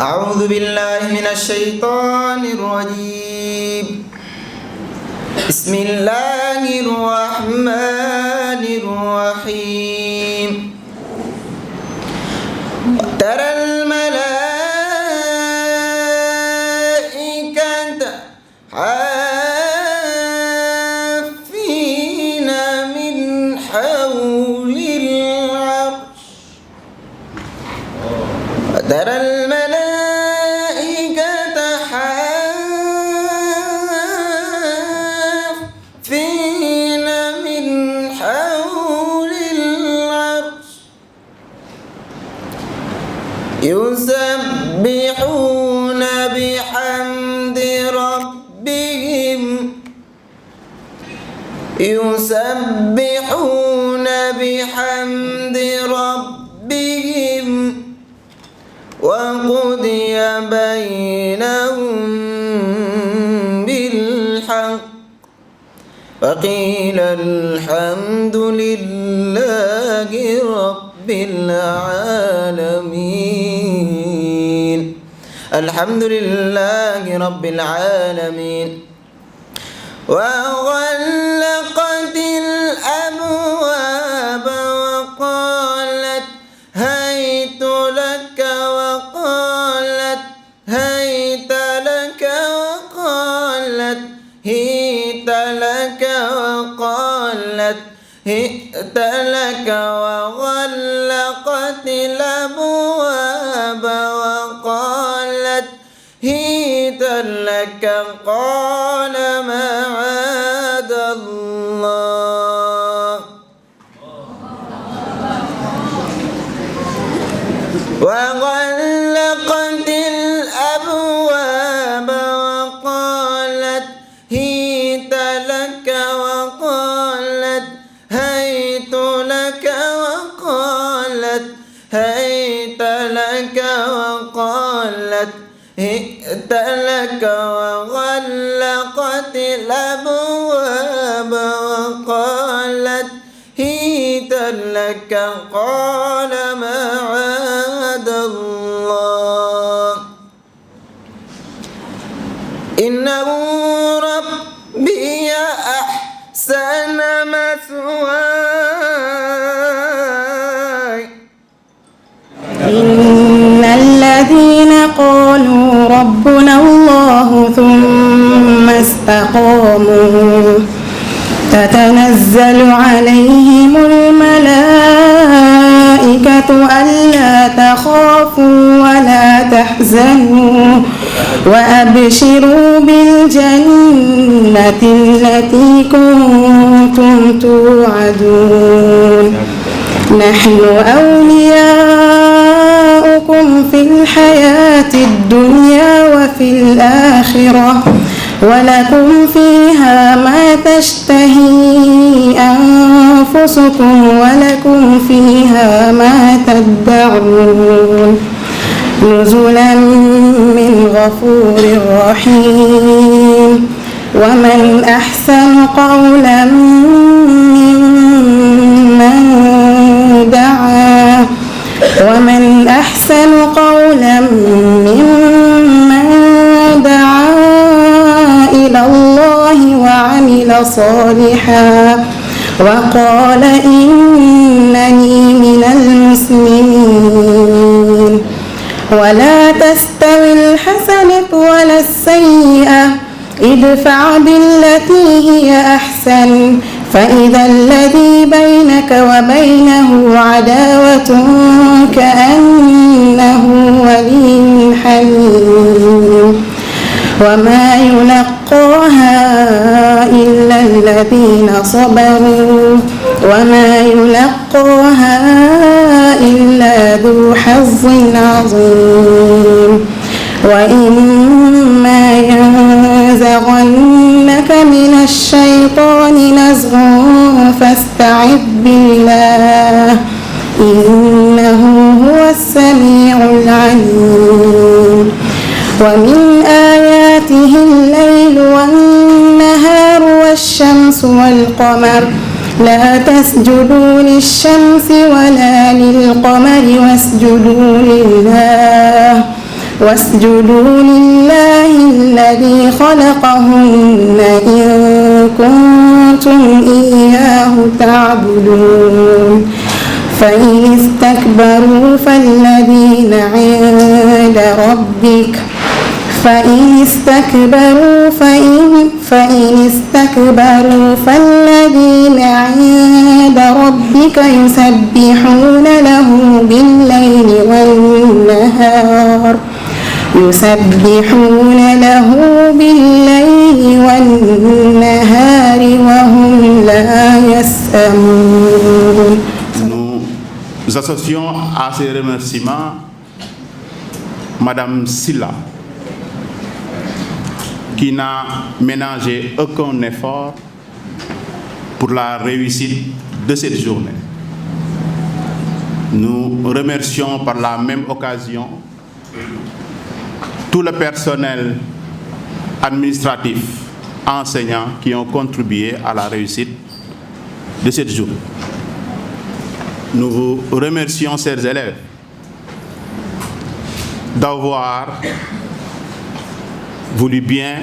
أعوذ بالله من الشيطان الرجيم. بسم الله الرحمن الرحيم. ترى الملائكة حافين من حول العرش. ترى الملائكة حافين من حول العرش يسبحون بحمد ربهم وقضي بينهم بالحق وقيل الحمد لله رب العالمين. الحمد لله رب العالمين. وغلقت الأبواب وقالت هيت لك وقالت هيت لك وقالت هيت لك وقالت هيت لك وغلقت الأبواب وقالت هيت لك قال معاذ الله. وغلقت الأبواب وقالت هيت لك وقالت هيت لك وقالت هيت لك وقالت هيت لك وغلقت الأبواب وقالت هيت لك قال معاذ الله إنه ربي أحسن مثواي. إن الذين قالوا ربنا الله ثم استقاموا تتنزل عليهم الملائكة ألا تخافوا ولا تحزنوا وأبشروا بالجنة التي كنتم توعدون. نحن أولياؤكم في الحياة الدنيا وفي الآخرة ولكم فيها ما تشتهي أنفسكم ولكم فيها ما تدعون. نزلا من غفور رحيم. ومن أحسن قولا ممن دعا إلى الله وعمل صالحا وقال إنني من المسلمين. ولا تستوي الحسنة ولا السيئة ادفع بالتي هي أحسن فإذا الذي بينك وبينه عداوة كأنه ولي حميم. وما يلقاها إلا الذين صبروا وما يلقاها إلا ذو حظ عظيم. وإما ينزغنك من الشيطان نزغ فاستعذ بالله إنه هو السميع العليم. ومن آياته الليل والنهار والشمس والقمر لا تسجدوا للشمس ولا للقمر واسجدوا لله واسجدوا لله الذي خلقهن إن كنتم إياه تعبدون فإن استكبروا فالذين عند ربك فالذين عند ربك يسبحون له بالليل والنهار وهم لا يسأمون. Nous associons à ces remerciements Madame Silla, qui n'a ménagé aucun effort pour la réussite de cette journée. Nous remercions par la même occasion tout le personnel administratif, enseignants qui ont contribué à la réussite de cette journée. Nous vous remercions, chers élèves, d'avoir voulu bien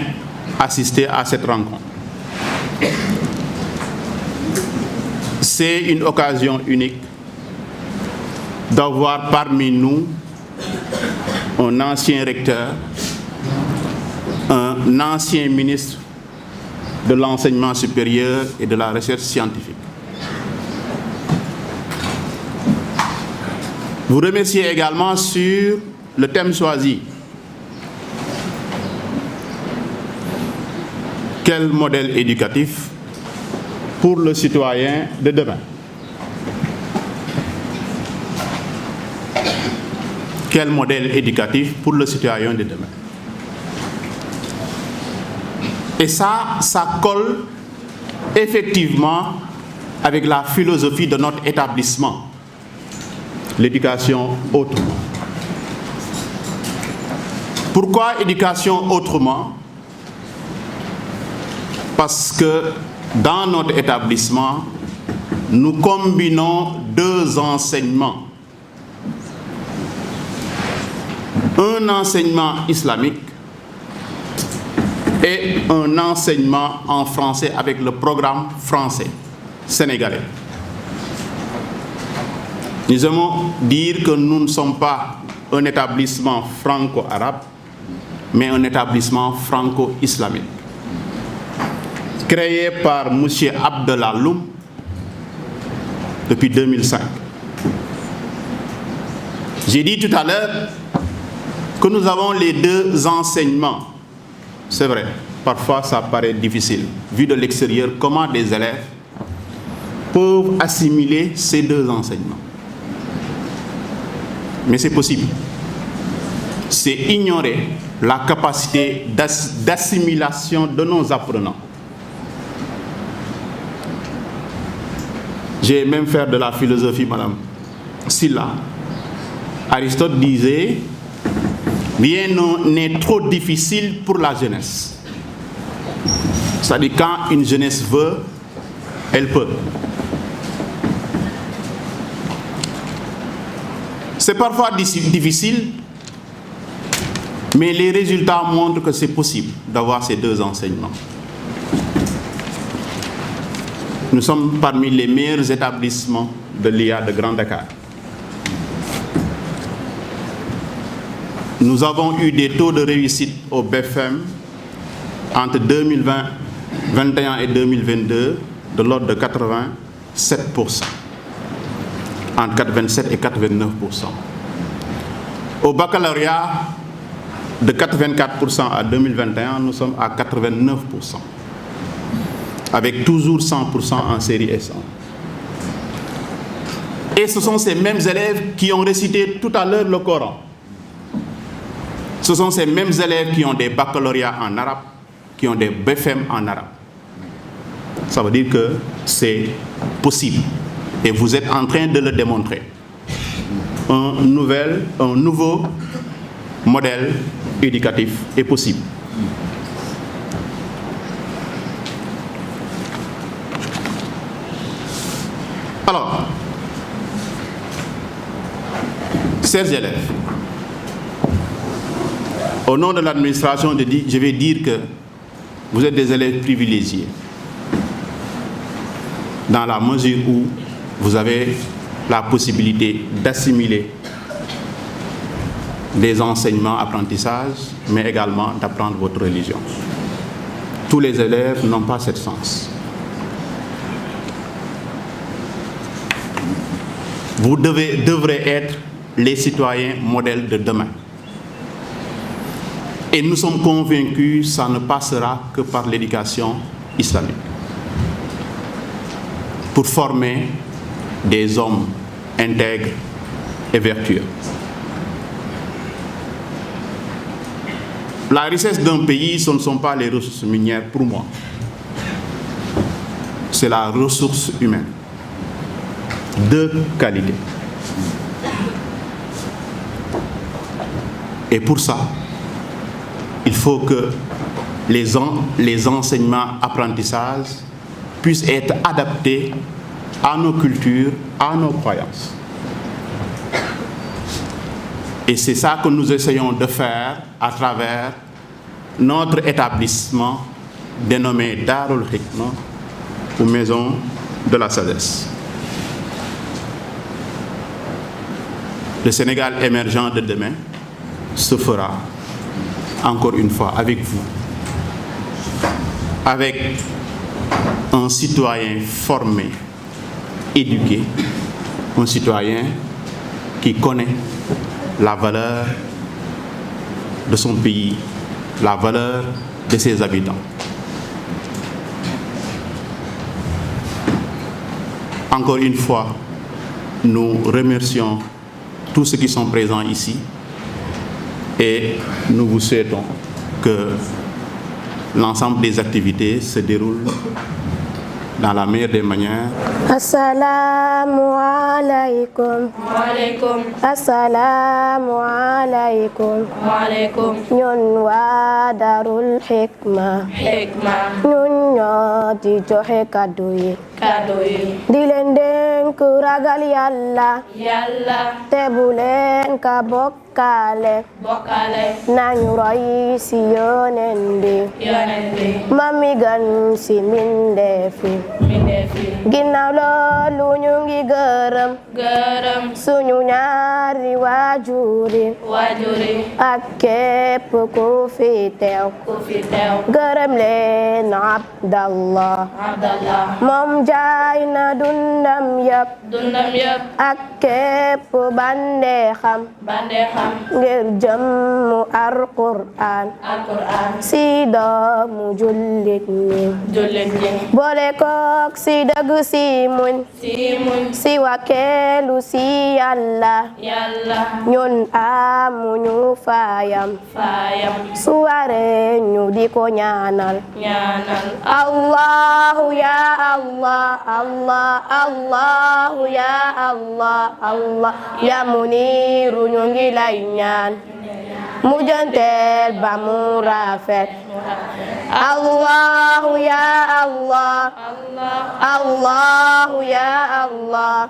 assister à cette rencontre. C'est une occasion unique d'avoir parmi nous un ancien recteur, un ancien ministre de l'enseignement supérieur et de la recherche scientifique. Vous remerciez également sur le thème choisi. Quel modèle éducatif pour le citoyen de demain? Quel modèle éducatif pour le citoyen de demain? Et ça colle effectivement avec la philosophie de notre établissement, l'éducation autrement. Pourquoi éducation autrement? Parce que dans notre établissement, nous combinons deux enseignements. Un enseignement islamique et un enseignement en français avec le programme français sénégalais. Nous aimons dire que nous ne sommes pas un établissement franco-arabe, mais un établissement franco-islamique, créé par M. Abdallah Loum depuis 2005. J'ai dit tout à l'heure que nous avons les deux enseignements. C'est vrai, parfois ça paraît difficile, vu de l'extérieur, comment des élèves peuvent assimiler ces deux enseignements. Mais c'est possible. C'est ignorer la capacité d'assimilation de nos apprenants. J'ai même fait de la philosophie, Madame Silla. Aristote disait: rien n'est trop difficile pour la jeunesse. C'est-à-dire, quand une jeunesse veut, elle peut. C'est parfois difficile, mais les résultats montrent que c'est possible d'avoir ces deux enseignements. Nous sommes parmi les meilleurs établissements de l'IA de Grand Dakar. Nous avons eu des taux de réussite au BFM entre 2021 et 2022 de l'ordre de 87%. Entre 87 et 89%. Au baccalauréat, de 84% à 2021, nous sommes à 89%. Avec toujours 100% en série S1. Et ce sont ces mêmes élèves qui ont récité tout à l'heure le Coran. Ce sont ces mêmes élèves qui ont des baccalauréats en arabe, qui ont des BFM en arabe. Ça veut dire que c'est possible. Et vous êtes en train de le démontrer. Un nouveau modèle éducatif est possible. Alors, chers élèves, Au nom de l'administration, je vais dire que vous êtes des élèves privilégiés, dans la mesure où vous avez la possibilité d'assimiler des enseignements, apprentissages, mais également d'apprendre votre religion. Tous les élèves n'ont pas cette chance. Vous devrez être les citoyens modèles de demain. Et nous sommes convaincus que ça ne passera que par l'éducation islamique. Pour former des hommes intègres et vertueux. La richesse d'un pays, ce ne sont pas les ressources minières pour moi. C'est la ressource humaine. De qualité. Et pour ça, il faut que les enseignements, apprentissages puissent être adaptés à nos cultures, à nos croyances. Et c'est ça que nous essayons de faire à travers notre établissement dénommé Darul Hikma, ou Maison de la Sagesse. Le Sénégal émergent de demain se fera, encore une fois, avec vous, avec un citoyen formé, éduqué, un citoyen qui connaît la valeur de son pays, la valeur de ses habitants. Encore une fois, nous remercions tous ceux qui sont présents ici et nous vous souhaitons que l'ensemble des activités se déroulent dans la meilleure des manières. Assalamu alaikum. Wa alaikum. Assalamu alaikum. Wa alaikum. Ñun waa Darul Hikma. Ñun ñoo di joxe kaddu yi. Di leen dénk ragal Yàlla. Te bu leen ka bokkaale. Nañu roy si yonent bi. Mami gan si mindeefi. Ginnaaw loolu ñu ngi gërëm suñu ñaari waajuri ak képp ku fi teew gërëm leen Abdallah moom jaay na dundam yëpp ak képp bandeexam ngir jëmmu Alquraan si doomu jullit ñi boole kook si dëgg si muñ si wakeelu si Yàlla ñun amuñu fayam su waree ñu di ko ñaanal Allahu ya Allah Allah Allahu ya Allah Allah ya Muniiru ñu ngi lay ñaan mujjanteel ba mu rafet Allahu ya Allah Allahu ya Allah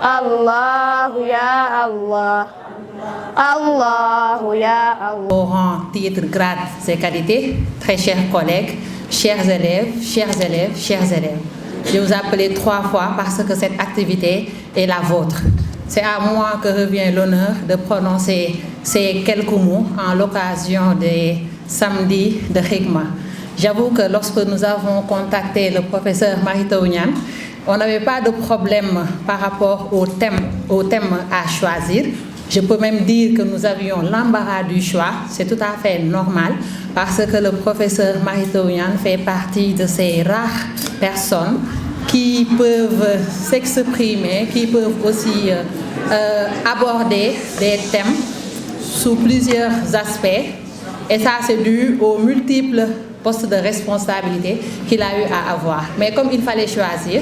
Allahu ya Allah Allahu ya Allah. Au rang, titre, grade, et qualités, très chers collègues, chers élèves, je vous appelle 3 fois parce que cette activité est la vôtre. C'est à moi que revient l'honneur de prononcer ces quelques mots en l'occasion des samedis de Hikma. J'avoue que lorsque nous avons contacté le professeur Mary Teuw Niane, on n'avait pas de problème par rapport au thème à choisir. Je peux même dire que nous avions l'embarras du choix, c'est tout à fait normal parce que le professeur Mary Teuw Niane fait partie de ces rares personnes qui peuvent s'exprimer, qui peuvent aussi aborder des thèmes sous plusieurs aspects. Et ça, c'est dû aux multiples postes de responsabilité qu'il a eu à avoir. Mais comme il fallait choisir,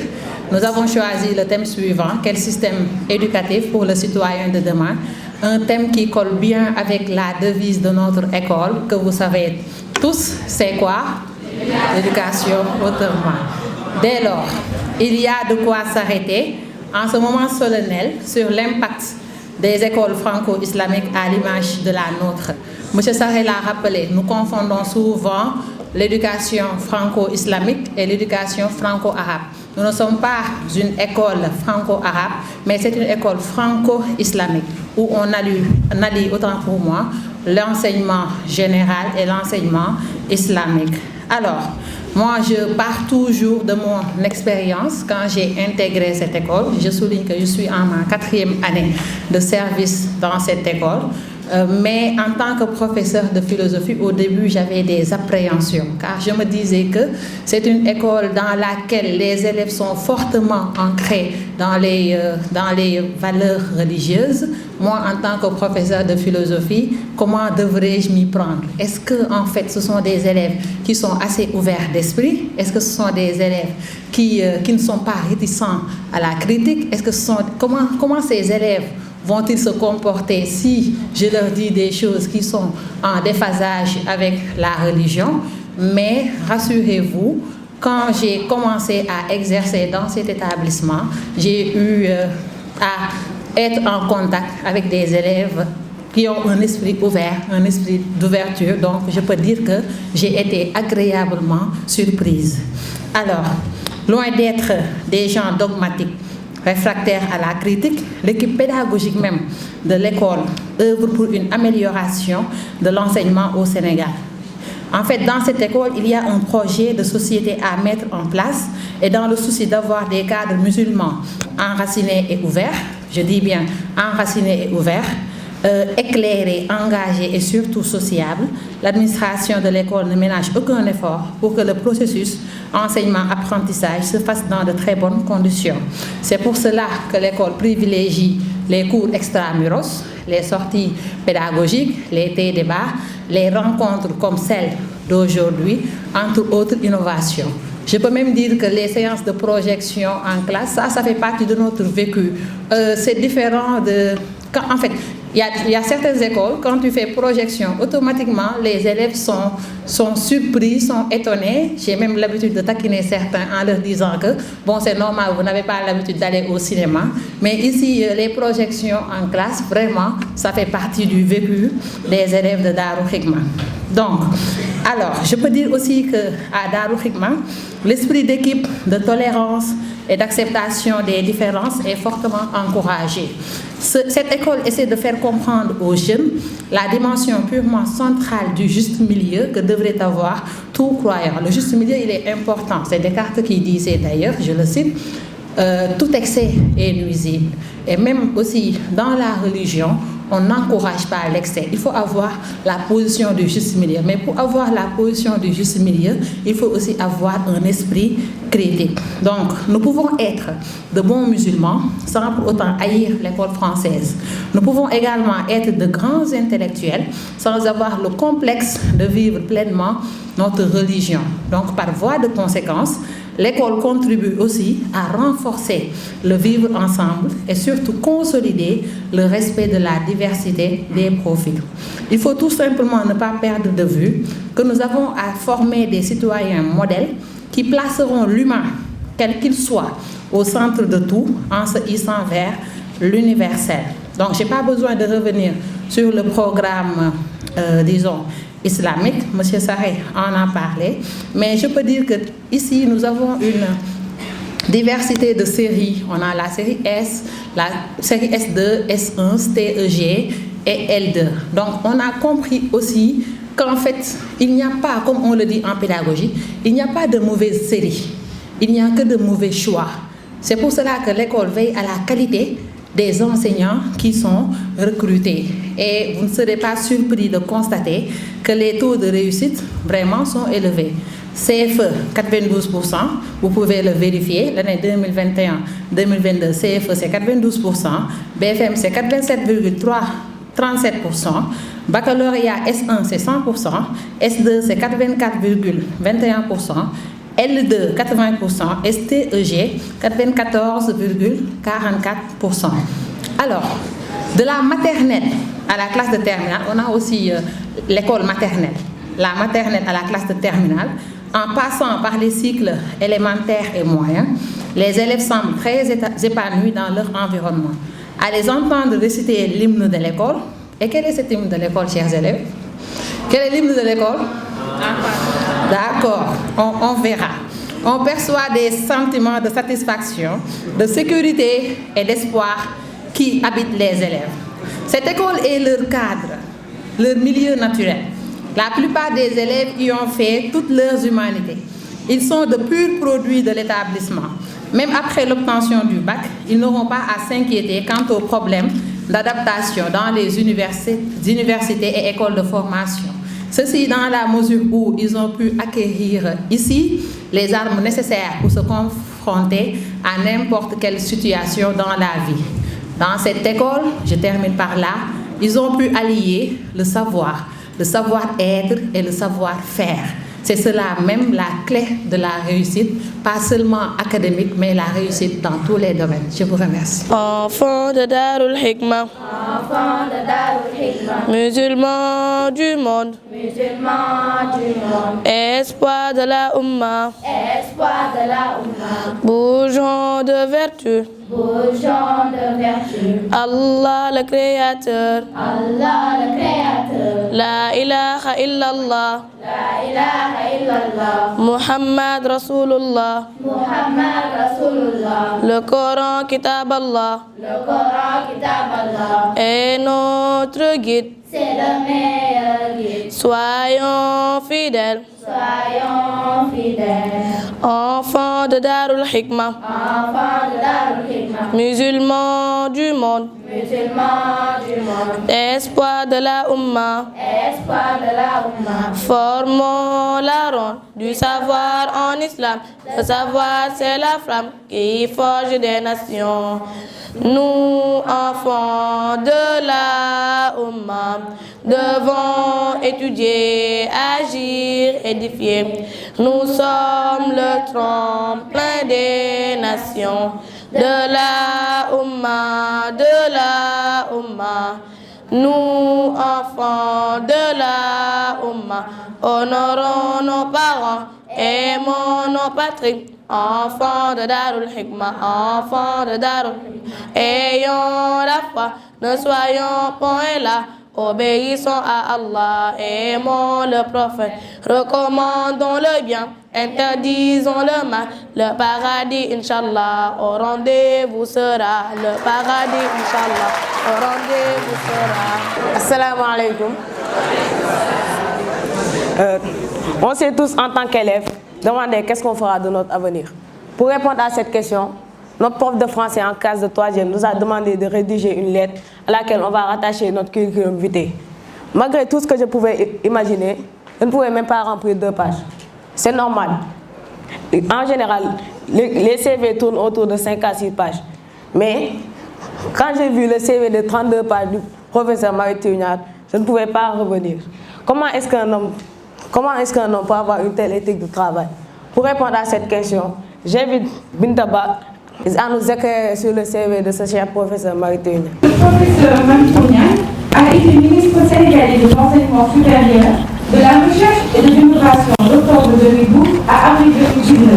nous avons choisi le thème suivant, quel système éducatif pour le citoyen de demain? Un thème qui colle bien avec la devise de notre école, que vous savez tous, c'est quoi? L'éducation autrement. Dès lors, il y a de quoi s'arrêter en ce moment solennel sur l'impact des écoles franco-islamiques à l'image de la nôtre. M. Sarré l'a rappelé, nous confondons souvent l'éducation franco-islamique et l'éducation franco-arabe. Nous ne sommes pas une école franco-arabe, mais c'est une école franco-islamique où on allie, autant pour moi, l'enseignement général et l'enseignement islamique. Alors, moi, je pars toujours de mon expérience. Quand j'ai intégré cette école, je souligne que je suis en ma 4e année de service dans cette école. Mais en tant que professeur de philosophie, au début, j'avais des appréhensions, car je me disais que c'est une école dans laquelle les élèves sont fortement ancrés dans les valeurs religieuses. Moi, en tant que professeur de philosophie, comment devrais-je m'y prendre? Est-ce que, en fait, ce sont des élèves qui sont assez ouverts d'esprit? Est-ce que ce sont des élèves qui ne sont pas réticents à la critique? Est-ce que comment ces élèves vont-ils se comporter si je leur dis des choses qui sont en déphasage avec la religion? Mais rassurez-vous, quand j'ai commencé à exercer dans cet établissement, j'ai eu à être en contact avec des élèves qui ont un esprit ouvert, un esprit d'ouverture. Donc, je peux dire que j'ai été agréablement surprise. Alors, loin d'être des gens dogmatiques, réfractaires à la critique, l'équipe pédagogique même de l'école œuvre pour une amélioration de l'enseignement au Sénégal. En fait, dans cette école, il y a un projet de société à mettre en place et dans le souci d'avoir des cadres musulmans enracinés et ouverts, je dis bien enracinés et ouverts, éclairés, engagés et surtout sociables, l'administration de l'école ne ménage aucun effort pour que le processus enseignement-apprentissage se fasse dans de très bonnes conditions. C'est pour cela que l'école privilégie les cours extramuros, les sorties pédagogiques, les débats, les rencontres comme celle d'aujourd'hui, entre autres innovations. Je peux même dire que les séances de projection en classe, ça fait partie de notre vécu. C'est différent de... En fait, il y a certaines écoles, quand tu fais projection, automatiquement, les élèves sont surpris, sont étonnés. J'ai même l'habitude de taquiner certains en leur disant que, bon, c'est normal, vous n'avez pas l'habitude d'aller au cinéma. Mais ici, les projections en classe, vraiment, ça fait partie du vécu des élèves de Darou Hikma. Donc, alors, je peux dire aussi qu'à Darou Hikma, l'esprit d'équipe, de tolérance et d'acceptation des différences est fortement encouragé. Cette école essaie de faire comprendre aux jeunes la dimension purement centrale du juste milieu que devrait avoir tout croyant. Le juste milieu, il est important. C'est Descartes qui disait d'ailleurs, je le cite, tout excès est nuisible. Et même aussi dans la religion, on n'encourage pas l'excès. Il faut avoir la position du juste milieu. Mais pour avoir la position du juste milieu, il faut aussi avoir un esprit critique. Donc, nous pouvons être de bons musulmans sans pour autant haïr l'école française. Nous pouvons également être de grands intellectuels sans avoir le complexe de vivre pleinement notre religion. Donc, par voie de conséquence, l'école contribue aussi à renforcer le vivre ensemble et surtout consolider le respect de la diversité des profils. Il faut tout simplement ne pas perdre de vue que nous avons à former des citoyens modèles qui placeront l'humain, quel qu'il soit, au centre de tout en se hissant vers l'universel. Donc, je n'ai pas besoin de revenir sur le programme, disons, islamique. M. Sarré en a parlé. Mais je peux dire qu'ici, nous avons une diversité de séries. On a la série S, la série S2, S1, TEG et L2. Donc, on a compris aussi qu'en fait, il n'y a pas, comme on le dit en pédagogie, il n'y a pas de mauvaise série. Il n'y a que de mauvais choix. C'est pour cela que l'école veille à la qualité des enseignants qui sont recrutés. Et vous ne serez pas surpris de constater que les taux de réussite vraiment sont élevés. CFE, 92%, vous pouvez le vérifier, l'année 2021-2022, CFE c'est 92%, BFM c'est 87,37%, baccalauréat S1 c'est 100%, S2 c'est 84,21%, L2 80%, STEG 94,44%. Alors, de la maternelle à la classe de terminale, on a aussi l'école maternelle. La maternelle à la classe de terminale, en passant par les cycles élémentaires et moyens, les élèves semblent très épanouis dans leur environnement. À les entendre réciter l'hymne de l'école, et quel est cet hymne de l'école, chers élèves? Quel est l'hymne de l'école? D'accord, on verra. On perçoit des sentiments de satisfaction, de sécurité et d'espoir qui habitent les élèves. Cette école est leur cadre, leur milieu naturel. La plupart des élèves y ont fait toutes leurs humanités. Ils sont de purs produits de l'établissement. Même après l'obtention du bac, ils n'auront pas à s'inquiéter quant aux problèmes d'adaptation dans les universités et écoles de formation. Ceci dans la mesure où ils ont pu acquérir ici les armes nécessaires pour se confronter à n'importe quelle situation dans la vie. Dans cette école, je termine par là, ils ont pu allier le savoir-être et le savoir-faire. C'est cela même la clé de la réussite, pas seulement académique, mais la réussite dans tous les domaines. Je vous remercie. Enfants de Darul Hikmah, musulmans du monde, espoir de la Ummah, bougeons de vertu, Allah le Créateur, La ilaha illallah, Muhammad Rasulullah, le Coran Kitab Allah, est notre guide. C'est le meilleur guide. Soyons fidèles. Enfants de Darul Hikmah, musulmans du monde, espoir de la Ummah, formons la ronde du savoir en islam. Le savoir, c'est la flamme qui forge des nations. Nous, enfants de la Ummah, devons étudier, agir, édifier. Nous sommes le tremplin des nations. De la Ummah, nous, enfants de la Ummah, honorons nos parents, aimons nos patries. Enfants de Darul Hikmah, enfants de Darul Hikmah, ayons la foi, ne soyons point là. Obéissons à Allah, aimons le prophète, recommandons le bien, interdisons le mal. Le paradis, Inch'Allah, au rendez-vous sera. Le paradis, Inch'Allah, au rendez-vous sera. Assalamu alaikum. On s'est tous, en tant qu'élèves, demandé qu'est-ce qu'on fera de notre avenir. Pour répondre à cette question, notre prof de français en classe de 3e nous a demandé de rédiger une lettre à laquelle on va rattacher notre curriculum vitae. Malgré tout ce que je pouvais imaginer, je ne pouvais même pas remplir 2 pages. C'est normal. En général, les CV tournent autour de 5 à 6 pages. Mais quand j'ai vu le CV de 32 pages du professeur Marie-Théuniat, je ne pouvais pas revenir. Comment est-ce qu'un homme peut avoir une telle éthique de travail? Pour répondre à cette question, j'invite Bintaba à nous éclairer sur le CV de ce cher professeur Marie-Théuniat. Le professeur Marie-Théuniat a été ministre sénégalais de l'enseignement supérieur, de la recherche et de l'innovation d'octobre 2012 à avril 2019,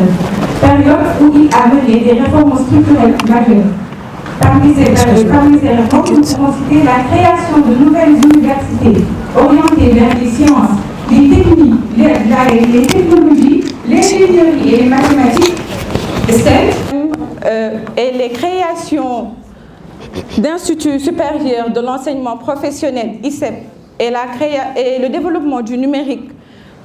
période où il a mené des réformes structurelles majeures. Parmi ces réformes, nous pouvons citer la création de nouvelles universités orientées vers les sciences, les techniques, les technologies, l'ingénierie et les mathématiques, et les créations d'instituts supérieurs de l'enseignement professionnel, ICEP, et le développement du numérique,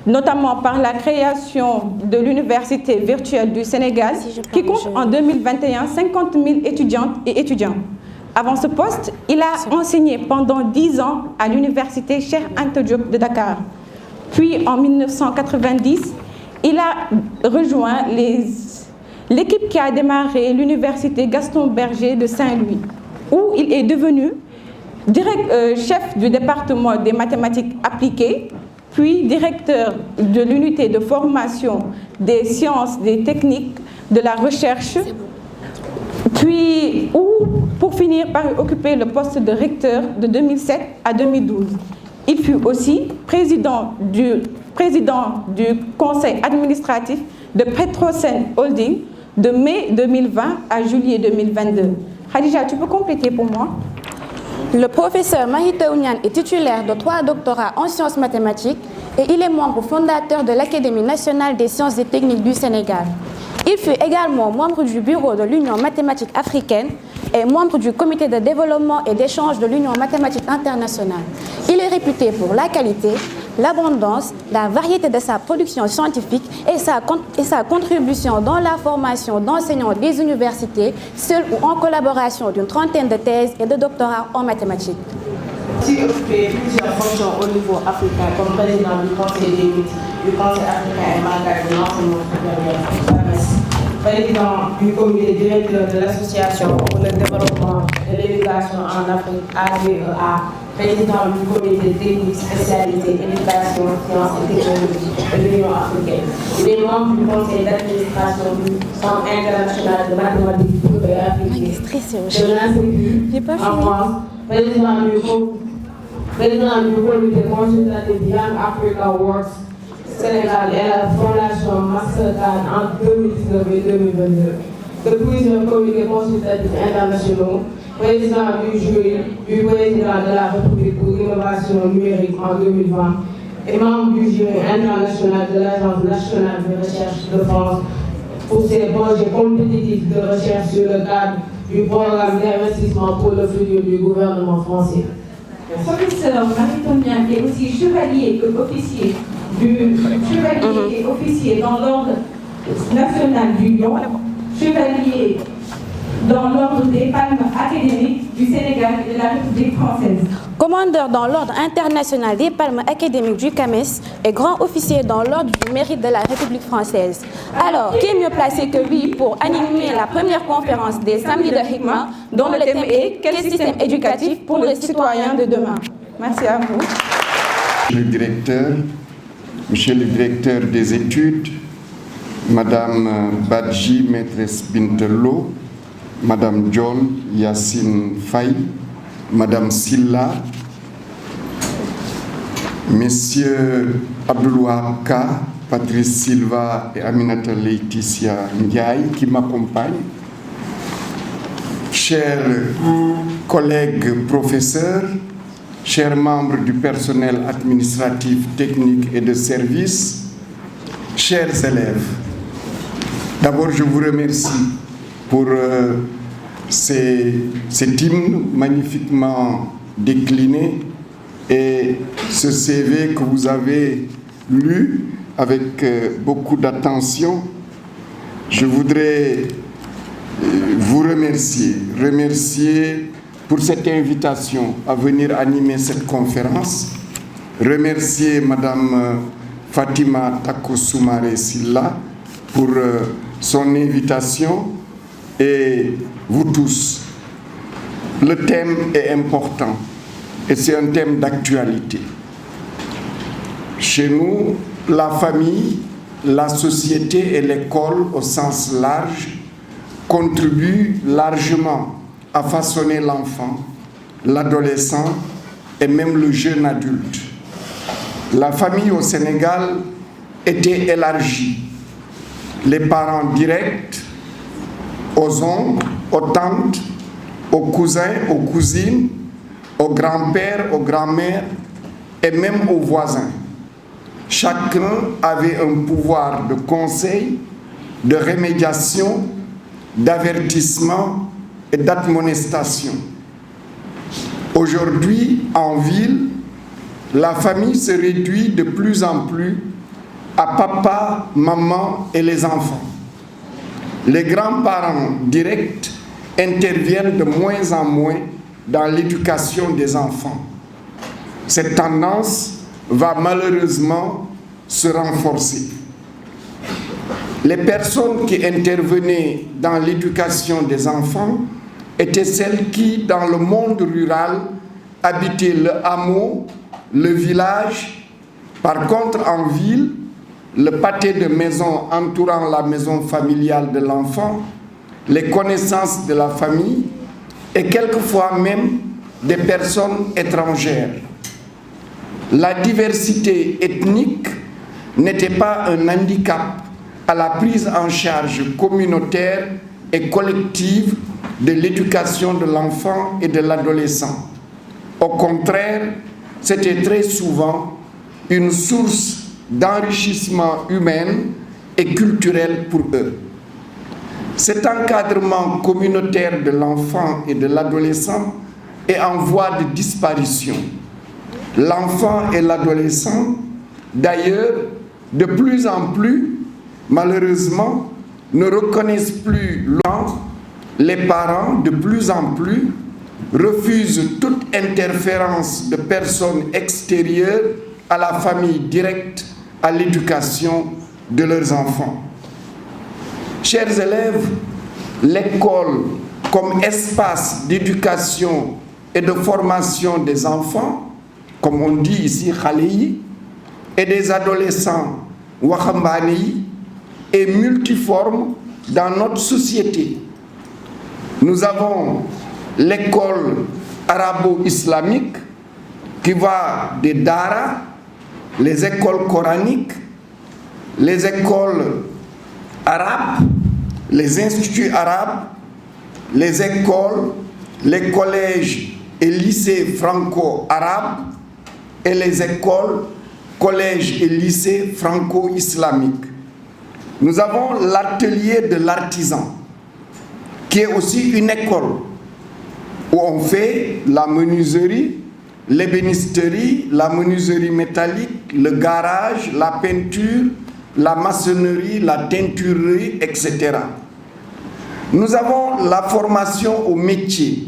notamment par la création de l'Université virtuelle du Sénégal, qui compte en 2021 50 000 étudiantes et étudiants. Avant ce poste, il a enseigné pendant 10 ans à l'Université Cheikh Anta Diop de Dakar. Puis en 1990, il a rejoint l'équipe qui a démarré l'Université Gaston Berger de Saint-Louis, où il est devenu chef du département des mathématiques appliquées, puis directeur de l'unité de formation des sciences, des techniques, de la recherche, puis pour finir par occuper le poste de recteur de 2007 à 2012. Il fut aussi président du conseil administratif de Petrosen Holding de mai 2020 à juillet 2022. Khadija, tu peux compléter pour moi? Le professeur Mary Teuw Niane est titulaire de 3 doctorats en sciences mathématiques et il est membre fondateur de l'Académie nationale des sciences et techniques du Sénégal. Il fut également membre du bureau de l'Union mathématique africaine et membre du comité de développement et d'échange de l'Union mathématique internationale. Il est réputé pour la qualité, l'abondance, la variété de sa production scientifique et sa contribution dans la formation d'enseignants des universités, seul ou en collaboration d'une trentaine de thèses et de doctorats en mathématiques. J'ai occupé plusieurs fonctions au niveau africain comme président du Conseil des ministres, du Conseil africain et mandat de l'enseignement supérieur, président du comité directeur de l'association pour le développement de l'éducation en Afrique, ADEA, président du comité technique spécialisé éducation, sciences et technologies de l'Union africaine. Il est membre du conseil d'administration du Centre international de mathématiques et appliquées de l'Institut en France, président du comité consultatif Young Africa Works Sénégal et la fondation Mastercard en 2019 et 2022. De plusieurs comités consultatifs internationaux, président du jury du président de la République pour l'innovation numérique en 2020 et membre du jury international de l'Agence nationale de recherche de France pour ses projets compétitifs de recherche sur le cadre du programme d'investissement pour le futur du gouvernement français. Le professeur Mary Teuw Niane est aussi chevalier et officier dans l'ordre national du Lion, chevalier dans l'ordre des palmes académiques du Sénégal et de la République française. Commandeur dans l'ordre international des palmes académiques du CAMES et grand officier dans l'ordre du mérite de la République française. Alors, qui est mieux placé que lui pour animer la première conférence des samedis de Hikma dont le thème est « Quel système éducatif pour les citoyens de demain ?» Merci à vous. Monsieur le directeur des études, Madame Badji, maîtresse Bintello, Madame John Yassine Faye, Madame Silla, Messieurs Abdoulouah Ka, Patrice Silva et Aminata Laetitia Ndiaye qui m'accompagnent, chers collègues professeurs, chers membres du personnel administratif, technique et de service, chers élèves, d'abord je vous remercie pour cet hymne magnifiquement décliné et ce CV que vous avez lu avec beaucoup d'attention. Je voudrais vous remercier pour cette invitation à venir animer cette conférence, remercier Madame Fatima Takosumare Silla pour son invitation et vous tous. Le thème est important et c'est un thème d'actualité. Chez nous, la famille, la société et l'école au sens large contribuent largement à façonner l'enfant, l'adolescent et même le jeune adulte. La famille au Sénégal était élargie. Les parents directs, aux oncles, aux tantes, aux cousins, aux cousines, aux grands-pères, aux grands-mères et même aux voisins. Chacun avait un pouvoir de conseil, de remédiation, d'avertissement et d'admonestation. Aujourd'hui, en ville, la famille se réduit de plus en plus à papa, maman et les enfants. Les grands-parents directs interviennent de moins en moins dans l'éducation des enfants. Cette tendance va malheureusement se renforcer. Les personnes qui intervenaient dans l'éducation des enfants étaient celles qui, dans le monde rural, habitaient le hameau, le village. Par contre, en ville, le pâté de maison entourant la maison familiale de l'enfant, les connaissances de la famille et quelquefois même des personnes étrangères. La diversité ethnique n'était pas un handicap à la prise en charge communautaire et collective de l'éducation de l'enfant et de l'adolescent. Au contraire, c'était très souvent une source d'enrichissement humain et culturel pour eux. Cet encadrement communautaire de l'enfant et de l'adolescent est en voie de disparition. L'enfant et l'adolescent, d'ailleurs, de plus en plus, malheureusement, ne reconnaissent plus l'enfant. Les parents, de plus en plus, refusent toute interférence de personnes extérieures à la famille directe, à l'éducation de leurs enfants. Chers élèves, l'école comme espace d'éducation et de formation des enfants, comme on dit ici Khaleyi, et des adolescents Wakambani, est multiforme dans notre société. Nous avons l'école arabo-islamique qui va des Dara, les écoles coraniques, les écoles arabes, les instituts arabes, les écoles, les collèges et lycées franco-arabes et les écoles, collèges et lycées franco-islamiques. Nous avons l'atelier de l'artisan, qui est aussi une école où on fait la menuiserie, l'ébénisterie, la menuiserie métallique, le garage, la peinture, la maçonnerie, la teinturerie, etc. Nous avons la formation au métier.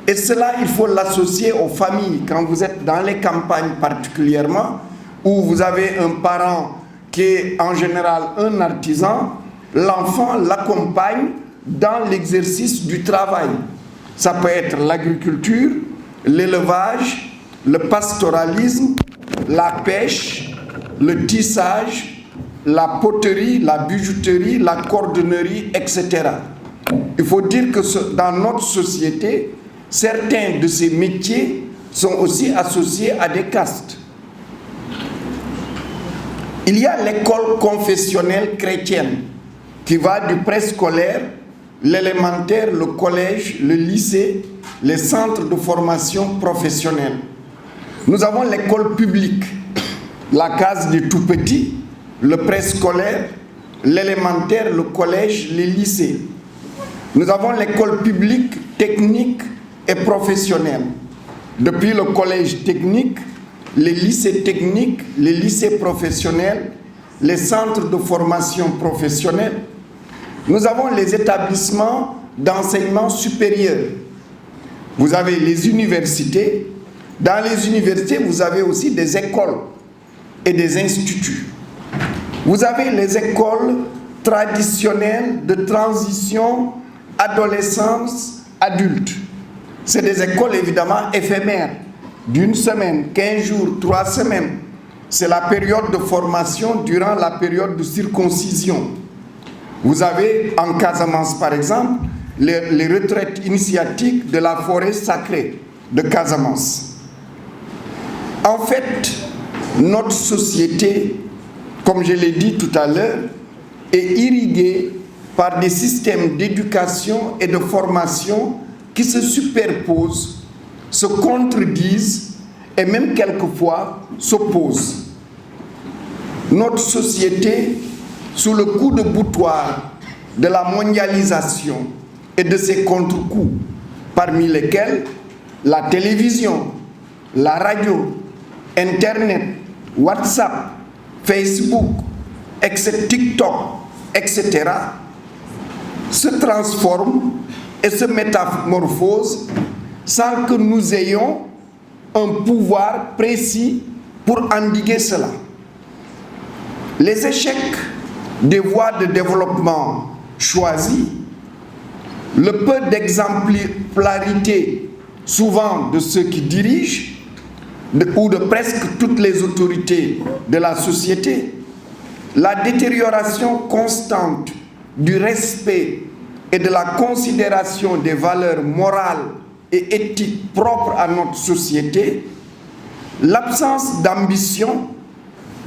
Et cela, il faut l'associer aux familles. Quand vous êtes dans les campagnes particulièrement, où vous avez un parent qui est en général un artisan, l'enfant l'accompagne dans l'exercice du travail. Ça peut être l'agriculture, l'élevage, le pastoralisme, la pêche, le tissage, la poterie, la bijouterie, la cordonnerie, etc. Il faut dire que dans notre société, certains de ces métiers sont aussi associés à des castes. Il y a l'école confessionnelle chrétienne qui va du préscolaire, l'élémentaire, le collège, le lycée, les centres de formation professionnelle. Nous avons l'école publique, la case des tout-petits, le préscolaire, l'élémentaire, le collège, les lycées. Nous avons l'école publique, technique et professionnelle. Depuis le collège technique, les lycées techniques, les lycées professionnels, les centres de formation professionnelle. Nous avons les établissements d'enseignement supérieur. Vous avez les universités. Dans les universités, vous avez aussi des écoles et des instituts. Vous avez les écoles traditionnelles de transition adolescence adulte. C'est des écoles évidemment éphémères, d'une semaine, 15 jours, 3 semaines. C'est la période de formation durant la période de circoncision. Vous avez en Casamance, par exemple, les retraites initiatiques de la forêt sacrée de Casamance. En fait, notre société, comme je l'ai dit tout à l'heure, est irriguée par des systèmes d'éducation et de formation qui se superposent, se contredisent et même quelquefois s'opposent. Notre société, sous le coup de boutoir de la mondialisation et de ses contre-coups, parmi lesquels la télévision, la radio, Internet, WhatsApp, Facebook, TikTok, etc., se transforme et se métamorphose sans que nous ayons un pouvoir précis pour endiguer cela. Les échecs des voies de développement choisies, le peu d'exemplarité souvent de ceux qui dirigent, ou de presque toutes les autorités de la société, la détérioration constante du respect et de la considération des valeurs morales et éthiques propres à notre société, l'absence d'ambition,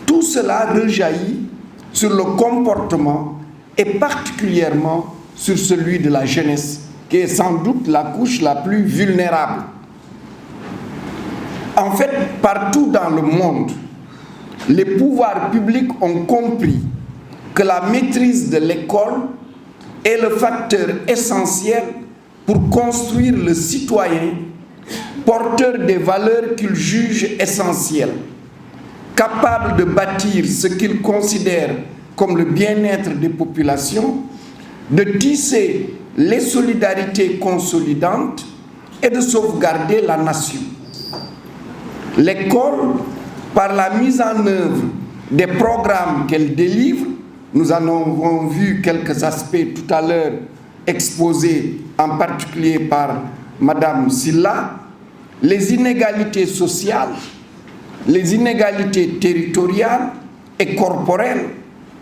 tout cela rejaillit sur le comportement et particulièrement sur celui de la jeunesse, qui est sans doute la couche la plus vulnérable. En fait, partout dans le monde, les pouvoirs publics ont compris que la maîtrise de l'école est le facteur essentiel pour construire le citoyen porteur des valeurs qu'ils jugent essentielles, capable de bâtir ce qu'ils considèrent comme le bien-être des populations, de tisser les solidarités consolidantes et de sauvegarder la nation. L'école, par la mise en œuvre des programmes qu'elle délivre, nous en avons vu quelques aspects tout à l'heure exposés en particulier par Madame Silla, les inégalités sociales, les inégalités territoriales et corporelles,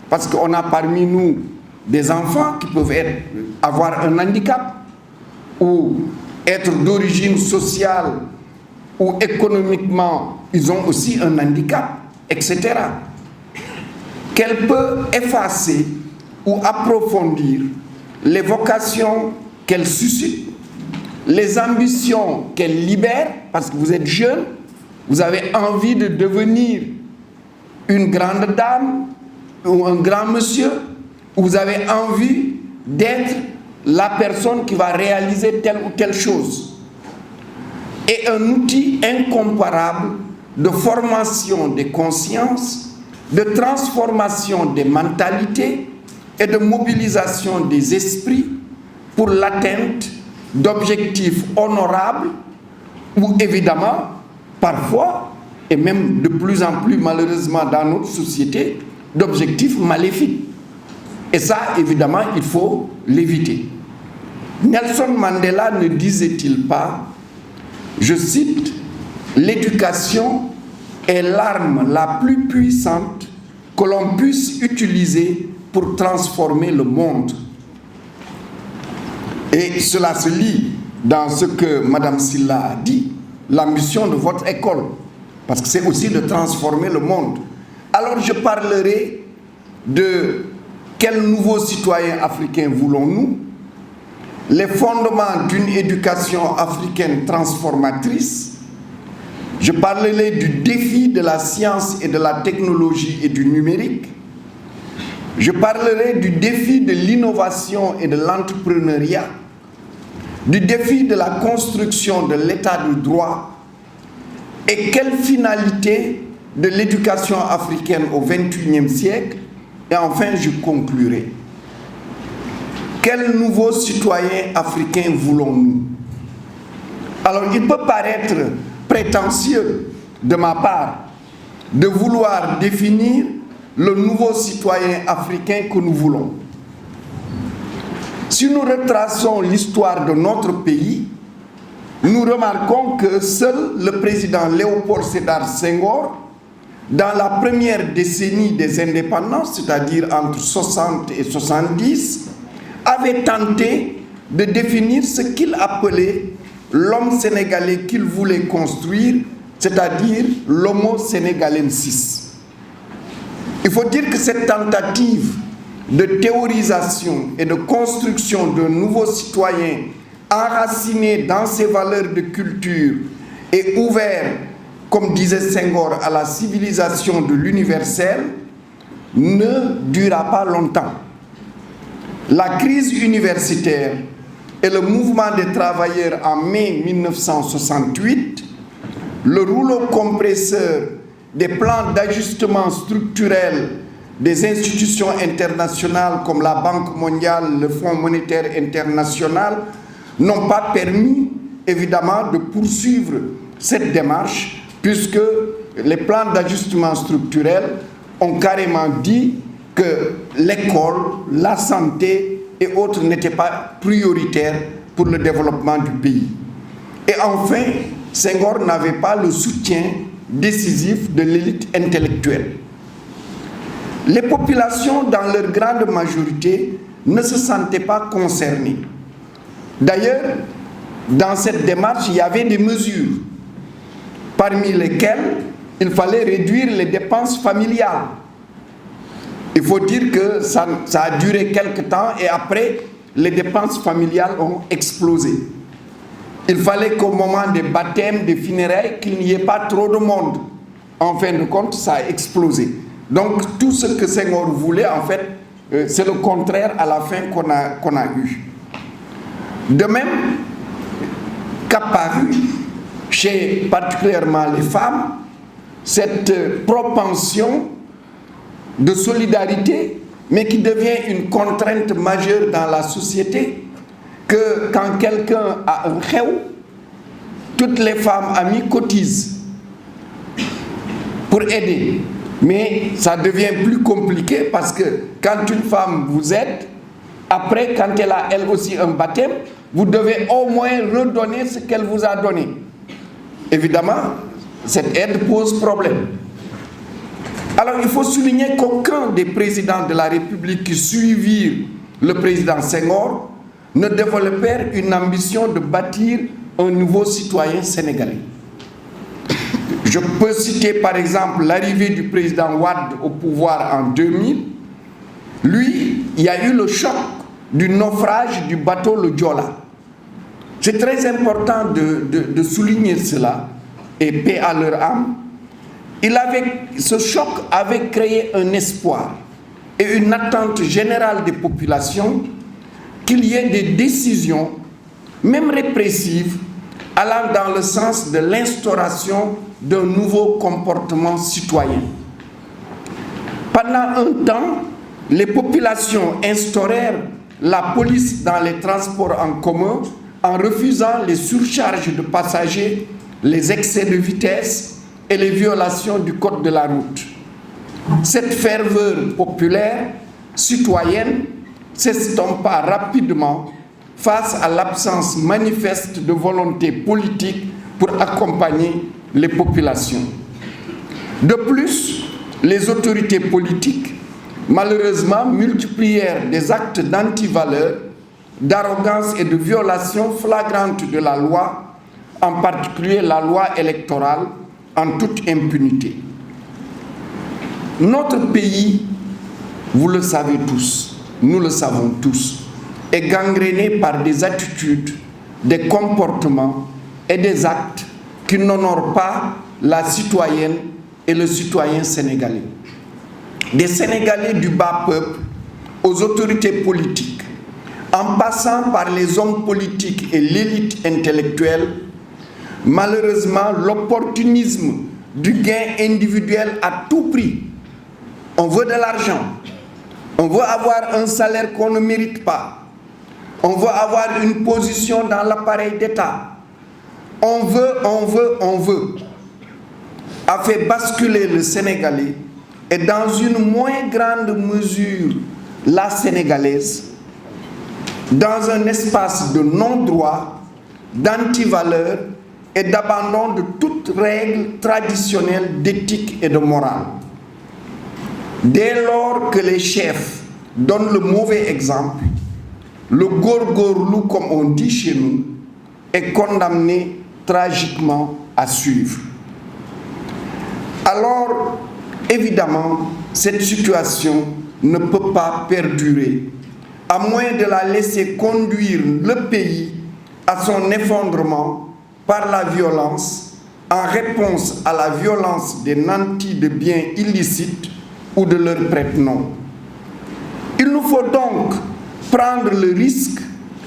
parce qu'on a parmi nous des enfants qui peuvent avoir un handicap ou être d'origine sociale ou économiquement, ils ont aussi un handicap, etc. Qu'elle peut effacer ou approfondir les vocations qu'elle suscite, les ambitions qu'elle libère, parce que vous êtes jeune, vous avez envie de devenir une grande dame ou un grand monsieur, ou vous avez envie d'être la personne qui va réaliser telle ou telle chose. Et un outil incomparable de formation des consciences, de transformation des mentalités et de mobilisation des esprits pour l'atteinte d'objectifs honorables ou évidemment, parfois, et même de plus en plus malheureusement dans notre société, d'objectifs maléfiques. Et ça, évidemment, il faut l'éviter. Nelson Mandela ne disait-il pas, je cite, « L'éducation est l'arme la plus puissante que l'on puisse utiliser pour transformer le monde. » Et cela se lit dans ce que Madame Silla a dit, l'ambition de votre école, parce que c'est aussi de transformer le monde. Alors je parlerai de quel nouveau citoyen africain voulons-nous, les fondements d'une éducation africaine transformatrice. Je parlerai du défi de la science et de la technologie et du numérique. Je parlerai du défi de l'innovation et de l'entrepreneuriat, du défi de la construction de l'état de droit et quelle finalité de l'éducation africaine au XXIe siècle. Et enfin, je conclurai. Quel nouveau citoyen africain voulons-nous? Alors, il peut paraître prétentieux de ma part de vouloir définir le nouveau citoyen africain que nous voulons. Si nous retraçons l'histoire de notre pays, nous remarquons que seul le président Léopold Sédar Senghor, dans la première décennie des indépendances, c'est-à-dire entre 60 et 70, avait tenté de définir ce qu'il appelait l'homme sénégalais qu'il voulait construire, c'est-à-dire l'homo sénégalensis. Il faut dire que cette tentative de théorisation et de construction d'un nouveau citoyen enraciné dans ses valeurs de culture et ouvert, comme disait Senghor, à la civilisation de l'universel, ne durera pas longtemps. La crise universitaire et le mouvement des travailleurs en mai 1968, le rouleau compresseur des plans d'ajustement structurel des institutions internationales comme la Banque mondiale, le Fonds monétaire international, n'ont pas permis, évidemment, de poursuivre cette démarche, puisque les plans d'ajustement structurel ont carrément dit que l'école, la santé et autres n'étaient pas prioritaires pour le développement du pays. Et enfin, Senghor n'avait pas le soutien décisif de l'élite intellectuelle. Les populations, dans leur grande majorité, ne se sentaient pas concernées. D'ailleurs, dans cette démarche, il y avait des mesures, parmi lesquelles il fallait réduire les dépenses familiales. Il faut dire que ça a duré quelque temps et après, les dépenses familiales ont explosé. Il fallait qu'au moment des baptêmes, des funérailles, qu'il n'y ait pas trop de monde. En fin de compte, ça a explosé. Donc tout ce que Senghor voulait, en fait, c'est le contraire à la fin qu'on a eu. De même qu'apparu chez particulièrement les femmes, cette propension de solidarité, mais qui devient une contrainte majeure dans la société, que quand quelqu'un a un xew, toutes les femmes amies cotisent pour aider. Mais ça devient plus compliqué parce que quand une femme vous aide, après, quand elle a elle aussi un baptême, vous devez au moins redonner ce qu'elle vous a donné. Évidemment, cette aide pose problème. Alors, il faut souligner qu'aucun des présidents de la République qui suivirent le président Senghor ne développèrent une ambition de bâtir un nouveau citoyen sénégalais. Je peux citer par exemple l'arrivée du président Wade au pouvoir en 2000. Lui, il y a eu le choc du naufrage du bateau le Joola. C'est très important de souligner cela, et paix à leur âme. Ce choc avait créé un espoir et une attente générale des populations qu'il y ait des décisions, même répressives, allant dans le sens de l'instauration d'un nouveau comportement citoyen. Pendant un temps, les populations instaurèrent la police dans les transports en commun en refusant les surcharges de passagers, les excès de vitesse et les violations du code de la route. Cette ferveur populaire, citoyenne, s'estompa rapidement face à l'absence manifeste de volonté politique pour accompagner les populations. De plus, les autorités politiques, malheureusement, multiplièrent des actes d'antivaleur, d'arrogance et de violation flagrante de la loi, en particulier la loi électorale, en toute impunité. Notre pays, vous le savez tous, nous le savons tous, est gangréné par des attitudes, des comportements et des actes qui n'honorent pas la citoyenne et le citoyen sénégalais. Des Sénégalais du bas peuple aux autorités politiques, en passant par les hommes politiques et l'élite intellectuelle, malheureusement, l'opportunisme du gain individuel à tout prix. On veut de l'argent, on veut avoir un salaire qu'on ne mérite pas, on veut avoir une position dans l'appareil d'État, on veut, a fait basculer le Sénégalais et dans une moins grande mesure la Sénégalaise dans un espace de non-droit, d'antivaleur et d'abandon de toute règle traditionnelle d'éthique et de morale. Dès lors que les chefs donnent le mauvais exemple, le gorgorlou, comme on dit chez nous, est condamné tragiquement à suivre. Alors, évidemment, cette situation ne peut pas perdurer, à moins de la laisser conduire le pays à son effondrement par la violence, en réponse à la violence des nantis de biens illicites ou de leurs prête-noms. Il nous faut donc prendre le risque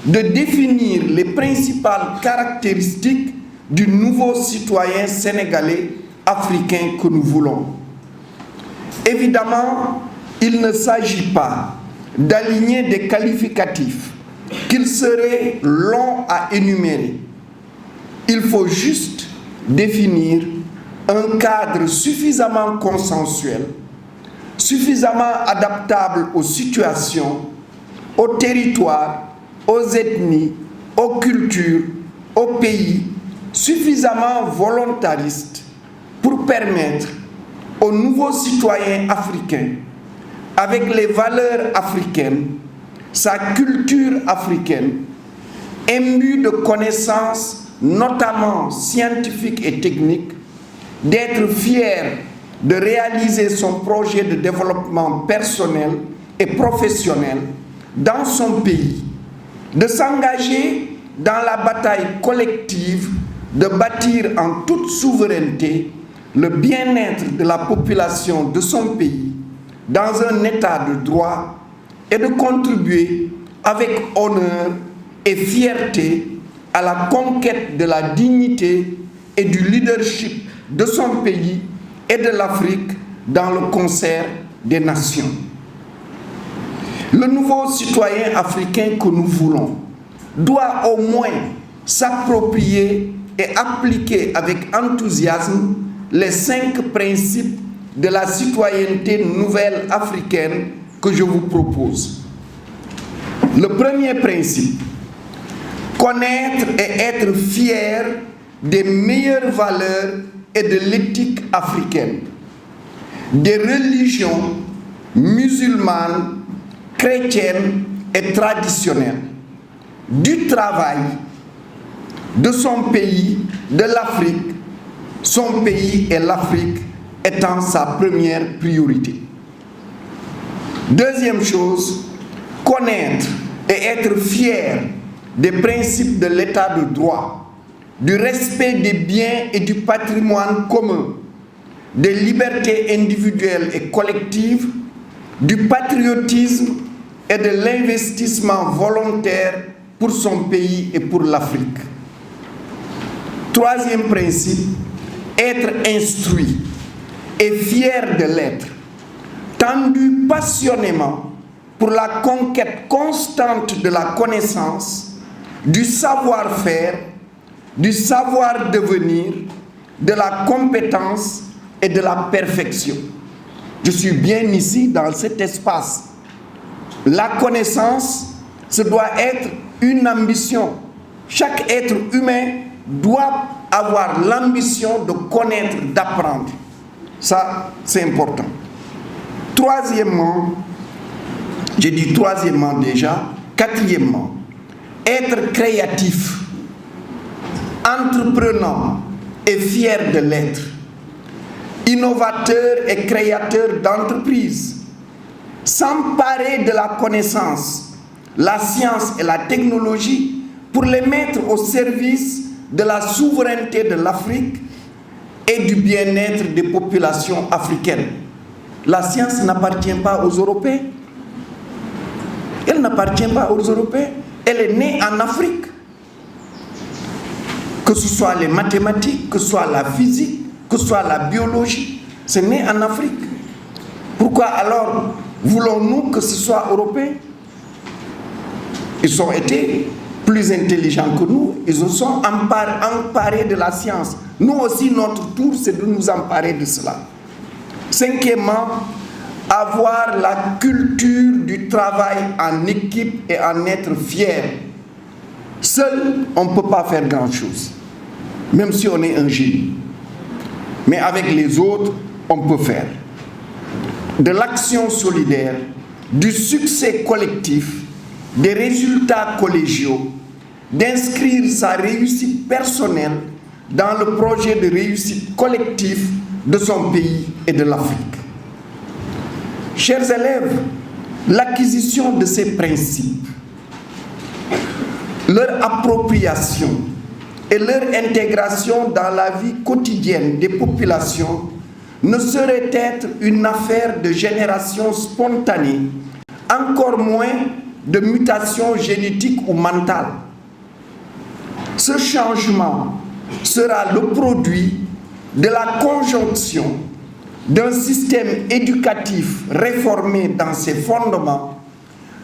de définir les principales caractéristiques du nouveau citoyen sénégalais africain que nous voulons. Évidemment, il ne s'agit pas d'aligner des qualificatifs qu'il serait long à énumérer. Il faut juste définir un cadre suffisamment consensuel, suffisamment adaptable aux situations, aux territoires, aux ethnies, aux cultures, aux pays, suffisamment volontariste pour permettre aux nouveaux citoyens africains, avec les valeurs africaines, sa culture africaine, imbue de connaissances, notamment scientifiques et techniques, d'être fier de réaliser son projet de développement personnel et professionnel dans son pays, de s'engager dans la bataille collective de bâtir en toute souveraineté le bien-être de la population de son pays dans un état de droit et de contribuer avec honneur et fierté à la conquête de la dignité et du leadership de son pays et de l'Afrique dans le concert des nations. Le nouveau citoyen africain que nous voulons doit au moins s'approprier et appliquer avec enthousiasme les 5 principes de la citoyenneté nouvelle africaine que je vous propose. Le premier principe, connaître et être fier des meilleures valeurs et de l'éthique africaine, des religions musulmanes, chrétiennes et traditionnelles, du travail, de son pays, de l'Afrique, son pays et l'Afrique étant sa première priorité. Deuxième chose, connaître et être fier des principes de l'état de droit, du respect des biens et du patrimoine commun, des libertés individuelles et collectives, du patriotisme et de l'investissement volontaire pour son pays et pour l'Afrique. Troisième principe, être instruit et fier de l'être, tendu passionnément pour la conquête constante de la connaissance, du savoir-faire, du savoir-devenir, de la compétence et de la perfection. Je suis bien ici dans cet espace. La connaissance, ce doit être une ambition. Chaque être humain doit avoir l'ambition de connaître, d'apprendre. Ça, c'est important. Troisièmement, j'ai dit troisièmement déjà, quatrièmement, être créatif, entreprenant et fier de l'être, innovateur et créateur d'entreprises, s'emparer de la connaissance, la science et la technologie pour les mettre au service de la souveraineté de l'Afrique et du bien-être des populations africaines. La science n'appartient pas aux Européens. Elle n'appartient pas aux Européens. Elle est née en Afrique. Que ce soit les mathématiques, que ce soit la physique, que ce soit la biologie, c'est né en Afrique. Pourquoi alors voulons-nous que ce soit européen? Ils ont été plus intelligents que nous, ils se sont emparés de la science. Nous aussi, notre tour, c'est de nous emparer de cela. Cinquièmement, avoir la culture du travail en équipe et en être fier. Seul, on ne peut pas faire grand-chose, même si on est un génie. Mais avec les autres, on peut faire. De l'action solidaire, du succès collectif, des résultats collégiaux, d'inscrire sa réussite personnelle dans le projet de réussite collective de son pays et de l'Afrique. Chers élèves, l'acquisition de ces principes, leur appropriation et leur intégration dans la vie quotidienne des populations ne saurait être une affaire de génération spontanée, encore moins de mutation génétique ou mentale. Ce changement sera le produit de la conjonction d'un système éducatif réformé dans ses fondements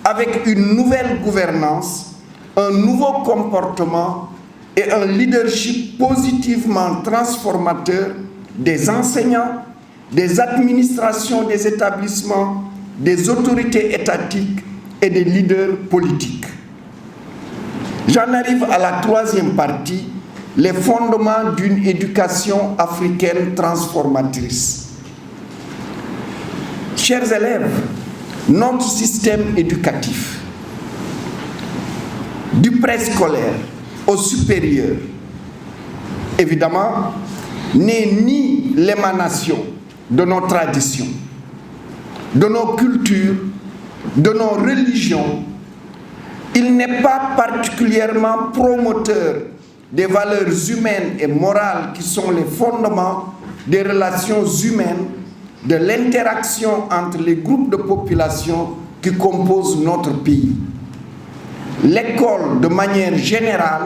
avec une nouvelle gouvernance, un nouveau comportement et un leadership positivement transformateur des enseignants, des administrations des établissements, des autorités étatiques et des leaders politiques. J'en arrive à la troisième partie, les fondements d'une éducation africaine transformatrice. Chers élèves, notre système éducatif, du préscolaire au supérieur, évidemment, n'est ni l'émanation de nos traditions, de nos cultures, de nos religions, Il n'est pas particulièrement promoteur des valeurs humaines et morales qui sont les fondements des relations humaines, de l'interaction entre les groupes de population qui composent notre pays. L'école, de manière générale,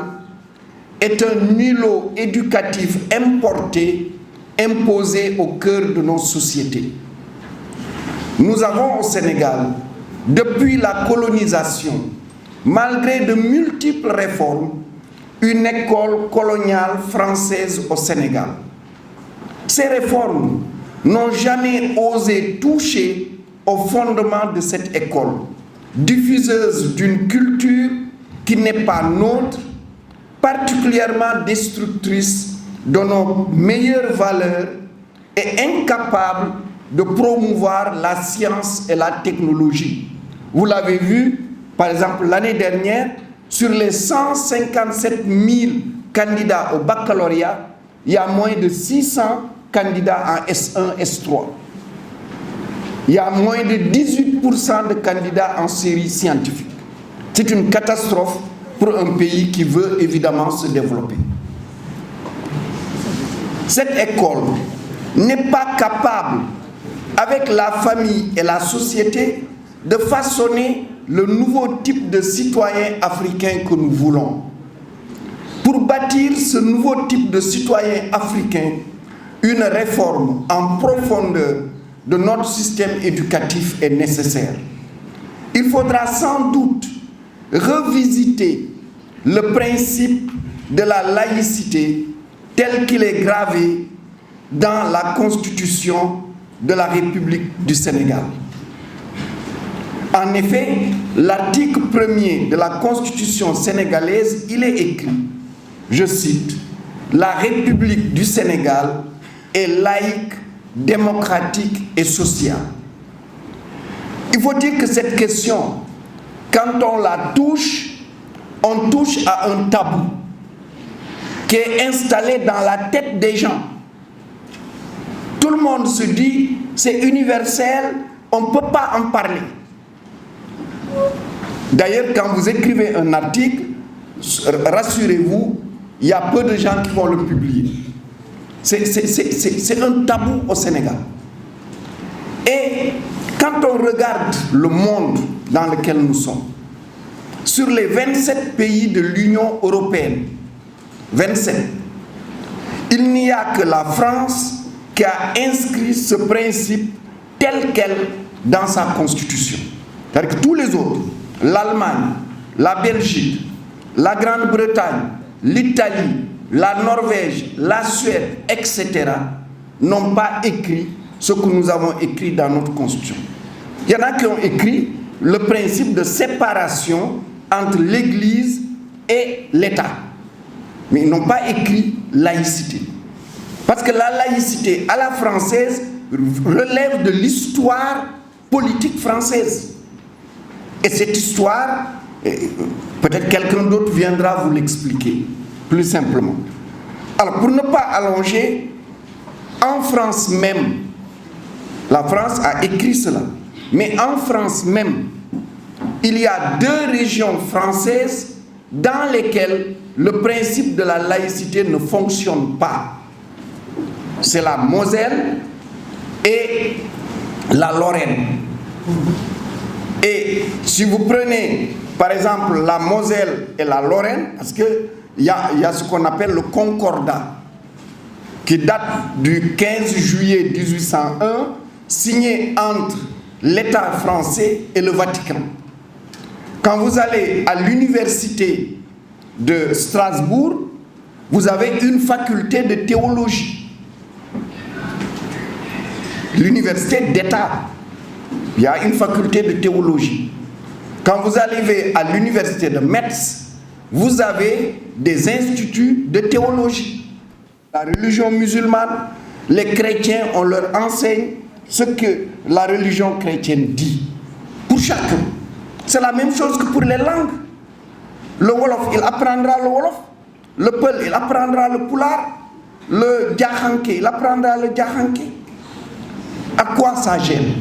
est un îlot éducatif importé, imposé au cœur de nos sociétés. Nous avons au Sénégal, depuis la colonisation, malgré de multiples réformes, une école coloniale française au Sénégal. Ces réformes n'ont jamais osé toucher au fondement de cette école, diffuseuse d'une culture qui n'est pas nôtre, particulièrement destructrice de nos meilleures valeurs et incapable de promouvoir la science et la technologie. Vous l'avez vu, par exemple, l'année dernière, sur les 157 000 candidats au baccalauréat, il y a moins de 600 candidats en S1, S3. Il y a moins de 18% de candidats en série scientifique. C'est une catastrophe pour un pays qui veut évidemment se développer. Cette école n'est pas capable, avec la famille et la société, de façonner le nouveau type de citoyen africain que nous voulons. Pour bâtir ce nouveau type de citoyen africain, une réforme en profondeur de notre système éducatif est nécessaire. Il faudra sans doute revisiter le principe de la laïcité tel qu'il est gravé dans la Constitution de la République du Sénégal. En effet, l'article 1er de la Constitution sénégalaise, il est écrit, je cite, « La République du Sénégal est laïque, démocratique et sociale. » Il faut dire que cette question, quand on la touche, on touche à un tabou qui est installé dans la tête des gens. Tout le monde se dit, c'est universel, on ne peut pas en parler. D'ailleurs, quand vous écrivez un article, rassurez-vous, il y a peu de gens qui vont le publier. C'est un tabou au Sénégal. Et quand on regarde le monde dans lequel nous sommes, sur les 27 pays de l'Union européenne, 27, il n'y a que la France qui a inscrit ce principe tel quel dans sa constitution. C'est-à-dire que tous les autres, l'Allemagne, la Belgique, la Grande-Bretagne, l'Italie, la Norvège, la Suède, etc., n'ont pas écrit ce que nous avons écrit dans notre constitution. Il y en a qui ont écrit le principe de séparation entre l'Église et l'État. Mais ils n'ont pas écrit laïcité. Parce que la laïcité à la française relève de l'histoire politique française. Et cette histoire, peut-être quelqu'un d'autre viendra vous l'expliquer plus simplement. Alors, pour ne pas allonger, en France même, la France a écrit cela, mais en France même, il y a 2 régions françaises dans lesquelles le principe de la laïcité ne fonctionne pas. C'est la Moselle et la Lorraine. Et si vous prenez, par exemple, la Moselle et la Lorraine, parce qu'il y a ce qu'on appelle le Concordat, qui date du 15 juillet 1801, signé entre l'État français et le Vatican. Quand vous allez à l'université de Strasbourg, vous avez une faculté de théologie. L'université d'État, il y a une faculté de théologie. Quand vous arrivez à l'université de Metz, vous avez des instituts de théologie. La religion musulmane, les chrétiens, on leur enseigne ce que la religion chrétienne dit. Pour chacun. C'est la même chose que pour les langues. Le Wolof, il apprendra le Wolof. Le Peul, il apprendra le Pulaar. Le Diakhanké, il apprendra le Diakhanké. À quoi ça gêne?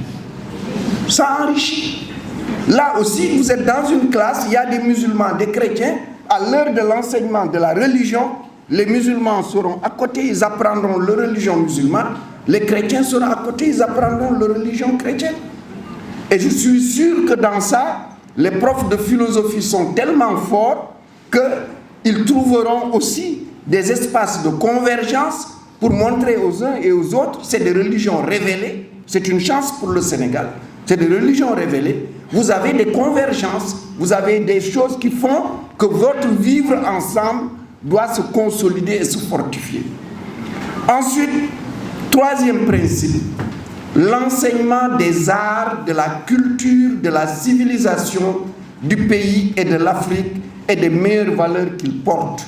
Ça enrichit. Là aussi, vous êtes dans une classe, il y a des musulmans, des chrétiens. À l'heure de l'enseignement de la religion, les musulmans seront à côté, ils apprendront leur religion musulmane. Les chrétiens seront à côté, ils apprendront leur religion chrétienne. Et je suis sûr que dans ça, les profs de philosophie sont tellement forts qu'ils trouveront aussi des espaces de convergence pour montrer aux uns et aux autres, c'est des religions révélées, c'est une chance pour le Sénégal, c'est des religions révélées, vous avez des convergences, vous avez des choses qui font que votre vivre ensemble doit se consolider et se fortifier. Ensuite, troisième principe, l'enseignement des arts, de la culture, de la civilisation du pays et de l'Afrique et des meilleures valeurs qu'il porte.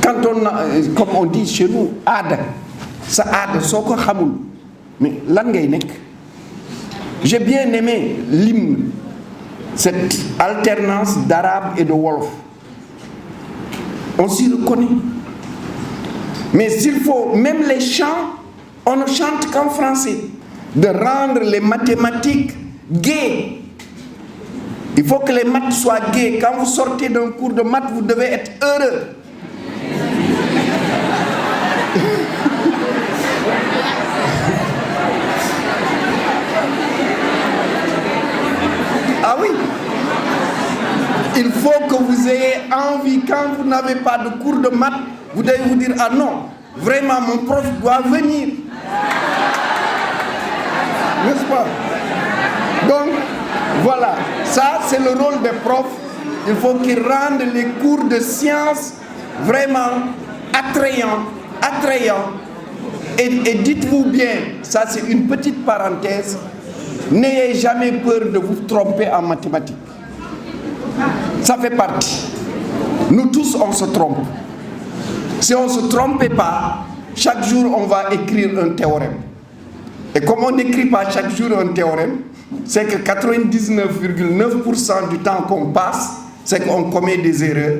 Quand comme on dit chez nous, Ada, ça Ada, soko khamoul. Mais lan ngay nek? J'ai bien aimé l'hymne, cette alternance d'arabe et de wolof. On s'y reconnaît. Mais s'il faut, même les chants, on ne chante qu'en français. De rendre les mathématiques gaies. Il faut que les maths soient gaies. Quand vous sortez d'un cours de maths, vous devez être heureux. Ah oui. Il faut que vous ayez envie, quand vous n'avez pas de cours de maths, vous devez vous dire, ah non, vraiment mon prof doit venir. N'est-ce pas? Donc, voilà, ça c'est le rôle des profs. Il faut qu'ils rendent les cours de sciences vraiment attrayants. Et dites-vous bien, ça c'est une petite parenthèse, n'ayez jamais peur de vous tromper en mathématiques. Ça fait partie. Nous tous, on se trompe. Si on ne se trompait pas, chaque jour on va écrire un théorème. Et comme on n'écrit pas chaque jour un théorème, c'est que 99,9% du temps qu'on passe, c'est qu'on commet des erreurs,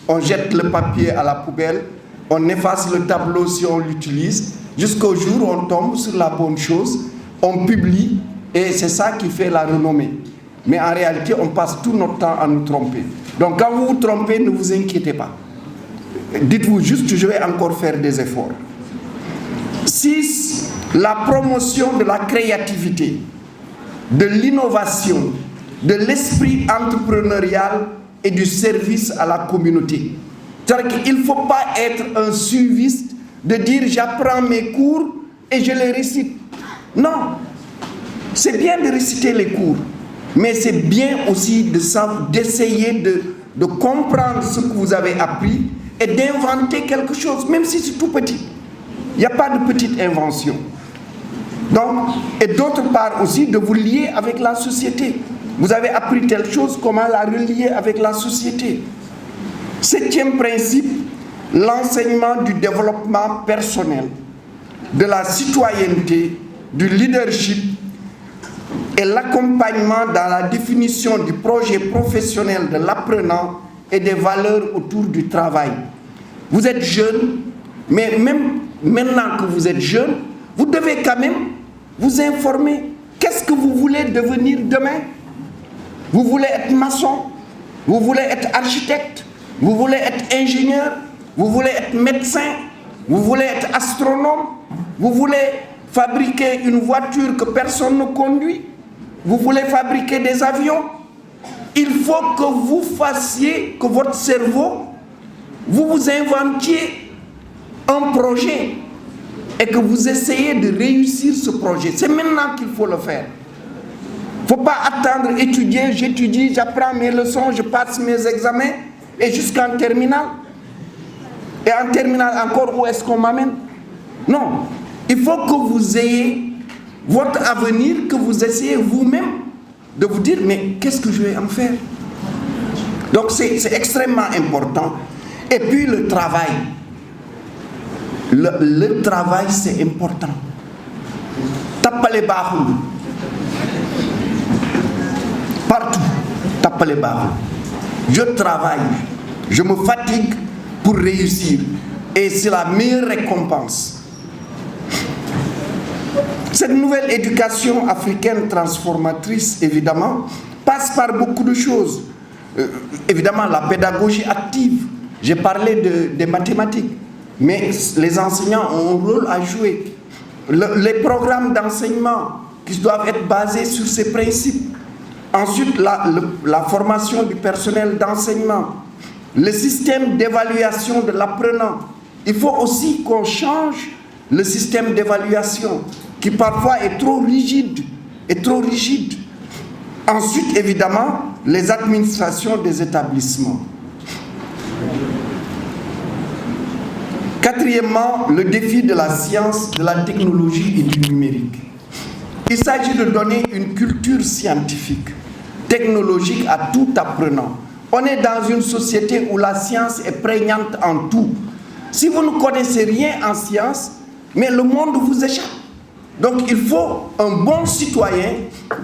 on jette le papier à la poubelle, on efface le tableau si on l'utilise, jusqu'au jour où on tombe sur la bonne chose, on publie, et c'est ça qui fait la renommée. Mais en réalité, on passe tout notre temps à nous tromper. Donc quand vous vous trompez, ne vous inquiétez pas. Dites-vous juste, je vais encore faire des efforts. 6. La promotion de la créativité, de l'innovation, de l'esprit entrepreneurial et du service à la communauté. C'est-à-dire qu'il ne faut pas être un suiviste de dire j'apprends mes cours et je les récite. Non, c'est bien de réciter les cours, mais c'est bien aussi d'essayer de comprendre ce que vous avez appris et d'inventer quelque chose, même si c'est tout petit. Il n'y a pas de petite invention. Donc, et d'autre part aussi, de vous lier avec la société. Vous avez appris telle chose, comment la relier avec la société. 7e principe, l'enseignement du développement personnel, de la citoyenneté, du leadership et l'accompagnement dans la définition du projet professionnel de l'apprenant et des valeurs autour du travail. Vous êtes jeune, mais même maintenant que vous êtes jeune, vous devez quand même vous informer. Qu'est-ce que vous voulez devenir demain? Vous voulez être maçon? Vous voulez être architecte? Vous voulez être ingénieur? Vous voulez être médecin? Vous voulez être astronome? Vous voulez fabriquer une voiture que personne ne conduit? Vous voulez fabriquer des avions? Il faut que vous fassiez, que votre cerveau, vous inventiez un projet et que vous essayez de réussir ce projet. C'est maintenant qu'il faut le faire. Il ne faut pas attendre, étudier, j'étudie, j'apprends mes leçons, je passe mes examens et jusqu'en terminale. Et en terminale encore, où est-ce qu'on m'amène? Non, il faut que vous ayez votre avenir, que vous essayez vous-même de vous dire, mais qu'est-ce que je vais en faire? Donc c'est extrêmement important. Et puis le travail. Le travail, c'est important. Tapale bahou. Partout. Tapale bahou. Je travaille. Je me fatigue pour réussir. Et c'est la meilleure récompense. Cette nouvelle éducation africaine transformatrice, évidemment, passe par beaucoup de choses. Évidemment, la pédagogie active. J'ai parlé des mathématiques, mais les enseignants ont un rôle à jouer. Les programmes d'enseignement qui doivent être basés sur ces principes. Ensuite, la formation du personnel d'enseignement. Le système d'évaluation de l'apprenant. Il faut aussi qu'on change le système d'évaluation qui parfois est trop rigide. Ensuite, évidemment, les administrations des établissements. Quatrièmement, le défi de la science, de la technologie et du numérique. Il s'agit de donner une culture scientifique, technologique à tout apprenant. On est dans une société où la science est prégnante en tout. Si vous ne connaissez rien en science, mais le monde vous échappe. Donc il faut, un bon citoyen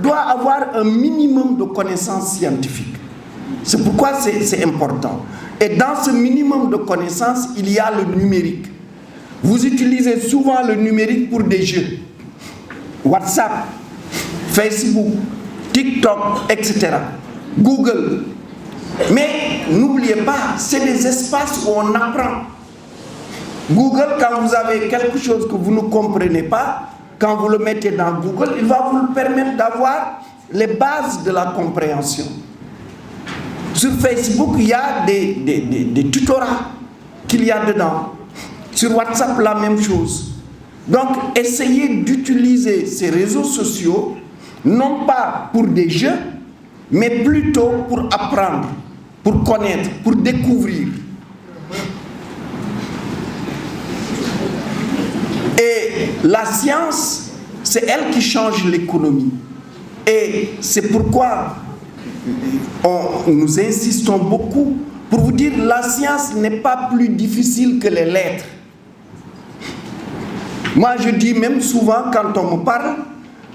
doit avoir un minimum de connaissances scientifiques. C'est pourquoi c'est important. Et dans ce minimum de connaissances, il y a le numérique. Vous utilisez souvent le numérique pour des jeux. WhatsApp, Facebook, TikTok, etc. Google. Mais n'oubliez pas, c'est des espaces où on apprend. Google, quand vous avez quelque chose que vous ne comprenez pas, quand vous le mettez dans Google, il va vous permettre d'avoir les bases de la compréhension. Sur Facebook, il y a des tutorats qu'il y a dedans. Sur WhatsApp, la même chose. Donc, essayez d'utiliser ces réseaux sociaux, non pas pour des jeux, mais plutôt pour apprendre, pour connaître, pour découvrir. Et la science, c'est elle qui change l'économie. Et c'est pourquoi nous insistons beaucoup pour vous dire que la science n'est pas plus difficile que les lettres. Moi, je dis même souvent, quand on me parle,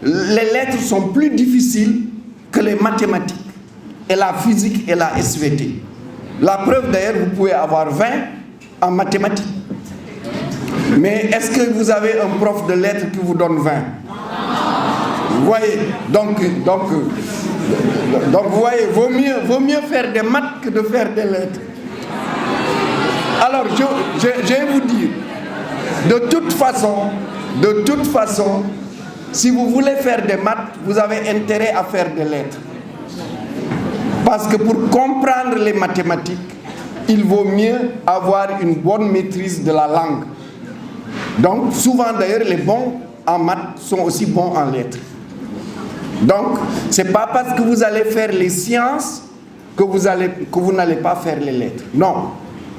les lettres sont plus difficiles que les mathématiques, et la physique et la SVT. La preuve d'ailleurs, vous pouvez avoir 20 en mathématiques. Mais est-ce que vous avez un prof de lettres qui vous donne 20? Vous voyez, donc vous voyez, vaut mieux faire des maths que de faire des lettres. Alors, je vais vous dire, de toute façon, si vous voulez faire des maths, vous avez intérêt à faire des lettres. Parce que pour comprendre les mathématiques, il vaut mieux avoir une bonne maîtrise de la langue. Donc, souvent d'ailleurs, les bons en maths sont aussi bons en lettres. Donc, ce n'est pas parce que vous allez faire les sciences que vous n'allez pas faire les lettres. Non.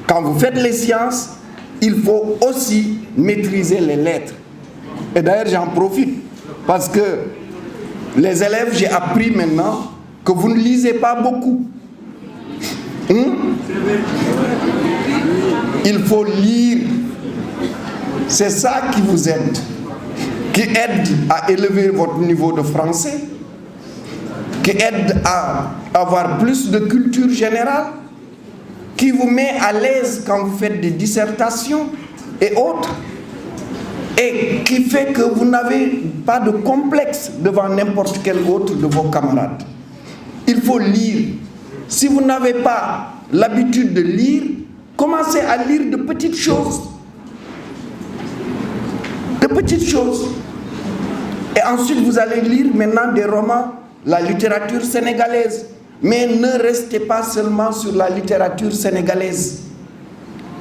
Quand vous faites les sciences, il faut aussi maîtriser les lettres. Et d'ailleurs, j'en profite. Parce que les élèves, j'ai appris maintenant que vous ne lisez pas beaucoup. Il faut lire. C'est ça qui vous aide. Qui aide à élever votre niveau de français. Qui aide à avoir plus de culture générale. Qui vous met à l'aise quand vous faites des dissertations et autres. Et qui fait que vous n'avez pas de complexe devant n'importe quel autre de vos camarades. Il faut lire. Si vous n'avez pas l'habitude de lire, commencez à lire de petites choses. De petites choses. Et ensuite, vous allez lire maintenant des romans, la littérature sénégalaise. Mais ne restez pas seulement sur la littérature sénégalaise.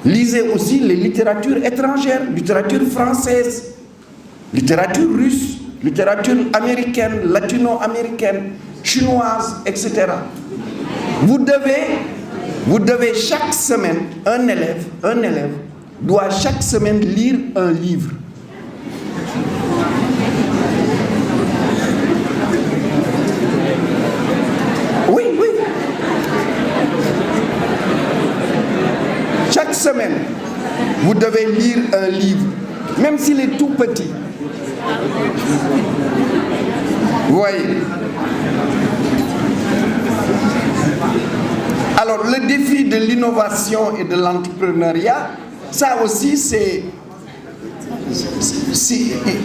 Lisez aussi les littératures étrangères, littérature française, littérature russe, littérature américaine, latino-américaine, chinoise, etc. Vous devez chaque semaine, un élève doit chaque semaine lire un livre. Oui. Chaque semaine, vous devez lire un livre, même s'il est tout petit. Vous voyez. Alors, le défi de l'innovation et de l'entrepreneuriat, ça aussi, c'est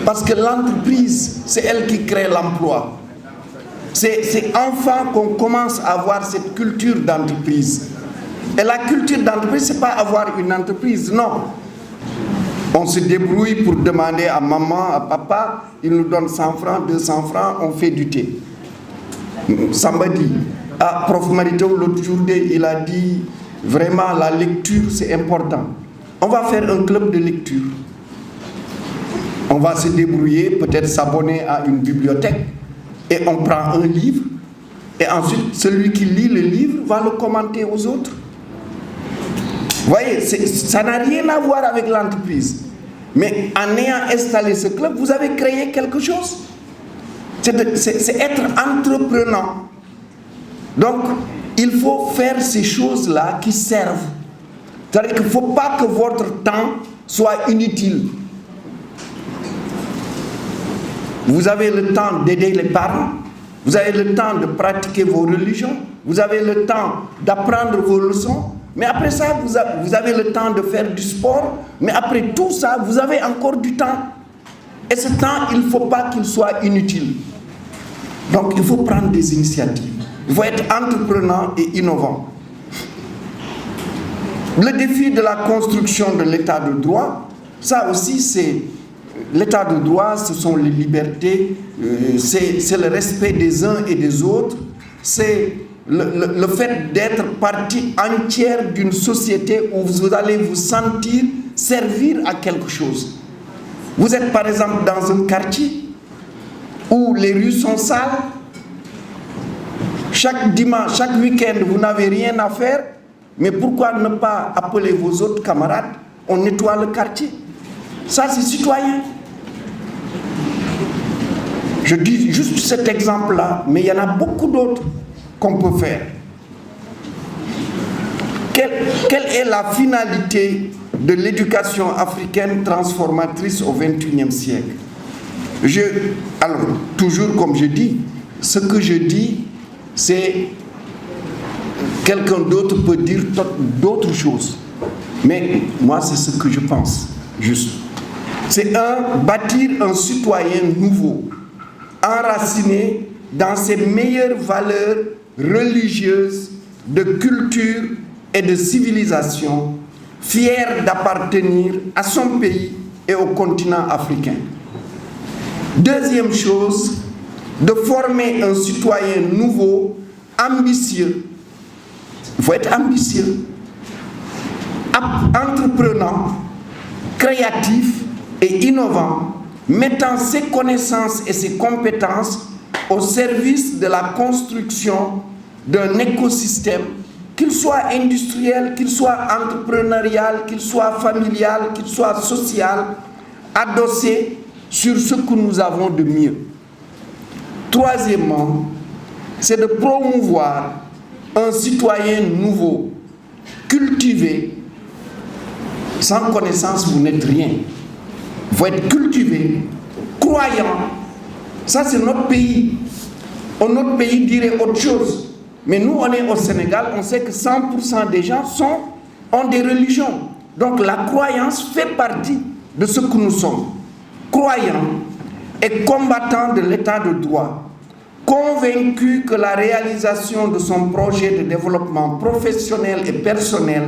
parce que l'entreprise, c'est elle qui crée l'emploi. C'est enfin qu'on commence à avoir cette culture d'entreprise. Et la culture d'entreprise, ce n'est pas avoir une entreprise, non. On se débrouille pour demander à maman, à papa, il nous donne 100 francs, 200 francs, on fait du thé. Somebody, Prof Marito, l'autre jour, il a dit, vraiment, la lecture, c'est important. On va faire un club de lecture. On va se débrouiller, peut-être s'abonner à une bibliothèque, et on prend un livre, et ensuite, celui qui lit le livre va le commenter aux autres. Vous voyez, ça n'a rien à voir avec l'entreprise. Mais en ayant installé ce club, vous avez créé quelque chose. C'est être entreprenant. Donc, il faut faire ces choses-là qui servent. C'est-à-dire qu'il ne faut pas que votre temps soit inutile. Vous avez le temps d'aider les parents, vous avez le temps de pratiquer vos religions, vous avez le temps d'apprendre vos leçons, mais après ça, vous avez le temps de faire du sport, mais après tout ça, vous avez encore du temps. Et ce temps, il ne faut pas qu'il soit inutile. Donc, il faut prendre des initiatives. Il faut être entreprenant et innovant. Le défi de la construction de l'état de droit, ça aussi, c'est... L'état de droit, ce sont les libertés, c'est le respect des uns et des autres, c'est le fait d'être partie entière d'une société où vous allez vous sentir servir à quelque chose. Vous êtes par exemple dans un quartier où les rues sont sales, chaque dimanche, chaque week-end, vous n'avez rien à faire, mais pourquoi ne pas appeler vos autres camarades, on nettoie le quartier? Ça, c'est citoyen. Je dis juste cet exemple-là, mais il y en a beaucoup d'autres qu'on peut faire. Quelle est la finalité de l'éducation africaine transformatrice au XXIe siècle? Alors, toujours comme je dis, ce que je dis, c'est... Quelqu'un d'autre peut dire d'autres choses. Mais moi, c'est ce que je pense, juste. C'est bâtir un citoyen nouveau, enraciné dans ses meilleures valeurs religieuses, de culture et de civilisation, fier d'appartenir à son pays et au continent africain. Deuxième chose, de former un citoyen nouveau, ambitieux. Il faut être ambitieux, entreprenant, créatif et innovant, mettant ses connaissances et ses compétences au service de la construction d'un écosystème, qu'il soit industriel, qu'il soit entrepreneurial, qu'il soit familial, qu'il soit social, adossé sur ce que nous avons de mieux. Troisièmement, c'est de promouvoir un citoyen nouveau, cultivé. Sans connaissance, vous n'êtes rien. Il faut être cultivé, croyant. Ça, c'est notre pays. Notre pays dirait autre chose. Mais nous, on est au Sénégal, on sait que 100% des gens ont des religions. Donc la croyance fait partie de ce que nous sommes. Croyants et combattants de l'état de droit, convaincu que la réalisation de son projet de développement professionnel et personnel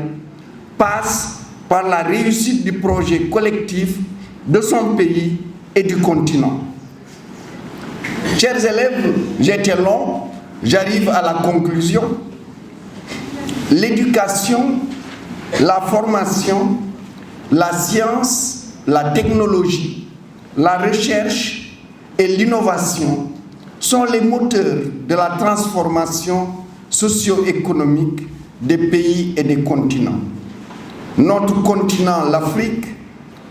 passe par la réussite du projet collectif de son pays et du continent. Chers élèves, j'ai été long, j'arrive à la conclusion. L'éducation, la formation, la science, la technologie, la recherche et l'innovation sont les moteurs de la transformation socio-économique des pays et des continents. Notre continent, l'Afrique,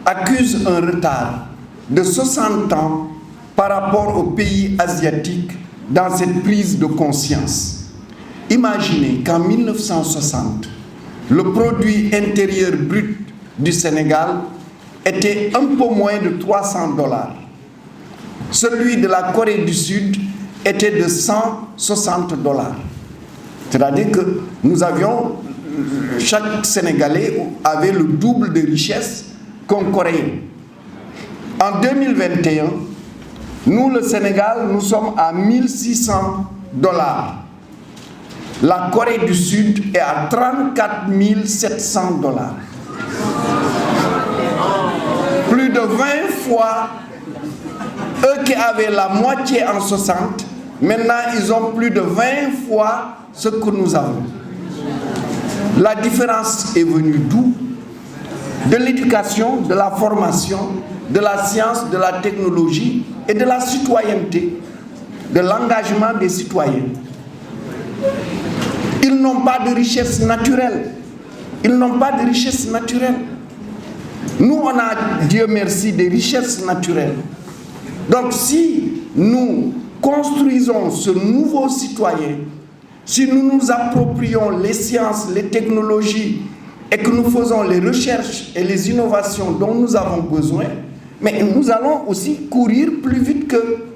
accuse un retard de 60 ans par rapport aux pays asiatiques dans cette prise de conscience. Imaginez qu'en 1960, le produit intérieur brut du Sénégal était un peu moins de 300 $. Celui de la Corée du Sud était de 160 $. C'est-à-dire que nous avions, chaque Sénégalais avait le double de richesse qu'un Coréen. En 2021, nous, le Sénégal, nous sommes à 1600 $. La Corée du Sud est à 34 700 $. Plus de 20 fois, eux qui avaient la moitié en 60, maintenant ils ont plus de 20 fois ce que nous avons. La différence est venue d'où? De l'éducation, de la formation, de la science, de la technologie et de la citoyenneté, de l'engagement des citoyens. Ils n'ont pas de richesse naturelle. Ils n'ont pas de richesse naturelle. Nous, on a, Dieu merci, des richesses naturelles. Donc si nous construisons ce nouveau citoyen, si nous nous approprions les sciences, les technologies et que nous faisons les recherches et les innovations dont nous avons besoin, mais nous allons aussi courir plus vite qu'eux,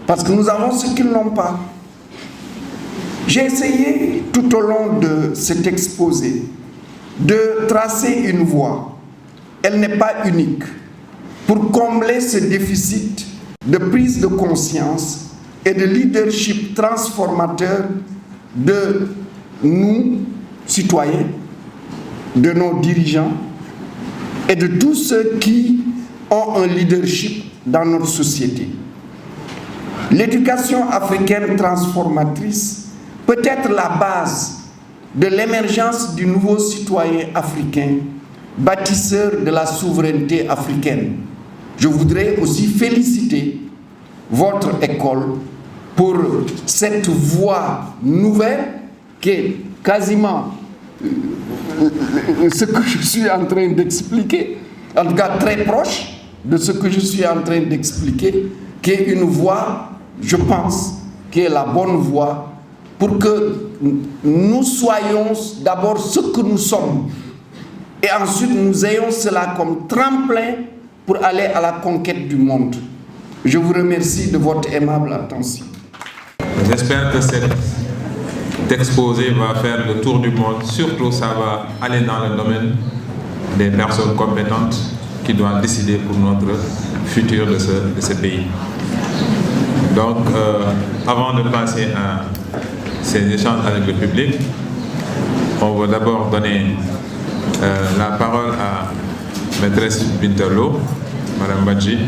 parce que nous avons ce qu'ils n'ont pas. J'ai essayé tout au long de cet exposé de tracer une voie. Elle n'est pas unique, pour combler ce déficit de prise de conscience et de leadership transformateur de nous, citoyens, de nos dirigeants et de tous ceux qui ont un leadership dans notre société. L'éducation africaine transformatrice peut être la base de l'émergence du nouveau citoyen africain, bâtisseur de la souveraineté africaine. Je voudrais aussi féliciter votre école pour cette voie nouvelle qui est quasiment ce que je suis en train d'expliquer, en tout cas très proche de ce que je suis en train d'expliquer, qui est une voie, je pense, qui est la bonne voie pour que nous soyons d'abord ce que nous sommes et ensuite nous ayons cela comme tremplin pour aller à la conquête du monde. Je vous remercie de votre aimable attention. J'espère que cet exposé va faire le tour du monde. Surtout, ça va aller dans le domaine des personnes compétentes qui doivent décider pour notre futur de ce pays. Donc, avant de passer à ces échanges avec le public, on va d'abord donner la parole à maîtresse Binterlo, Madame Badji,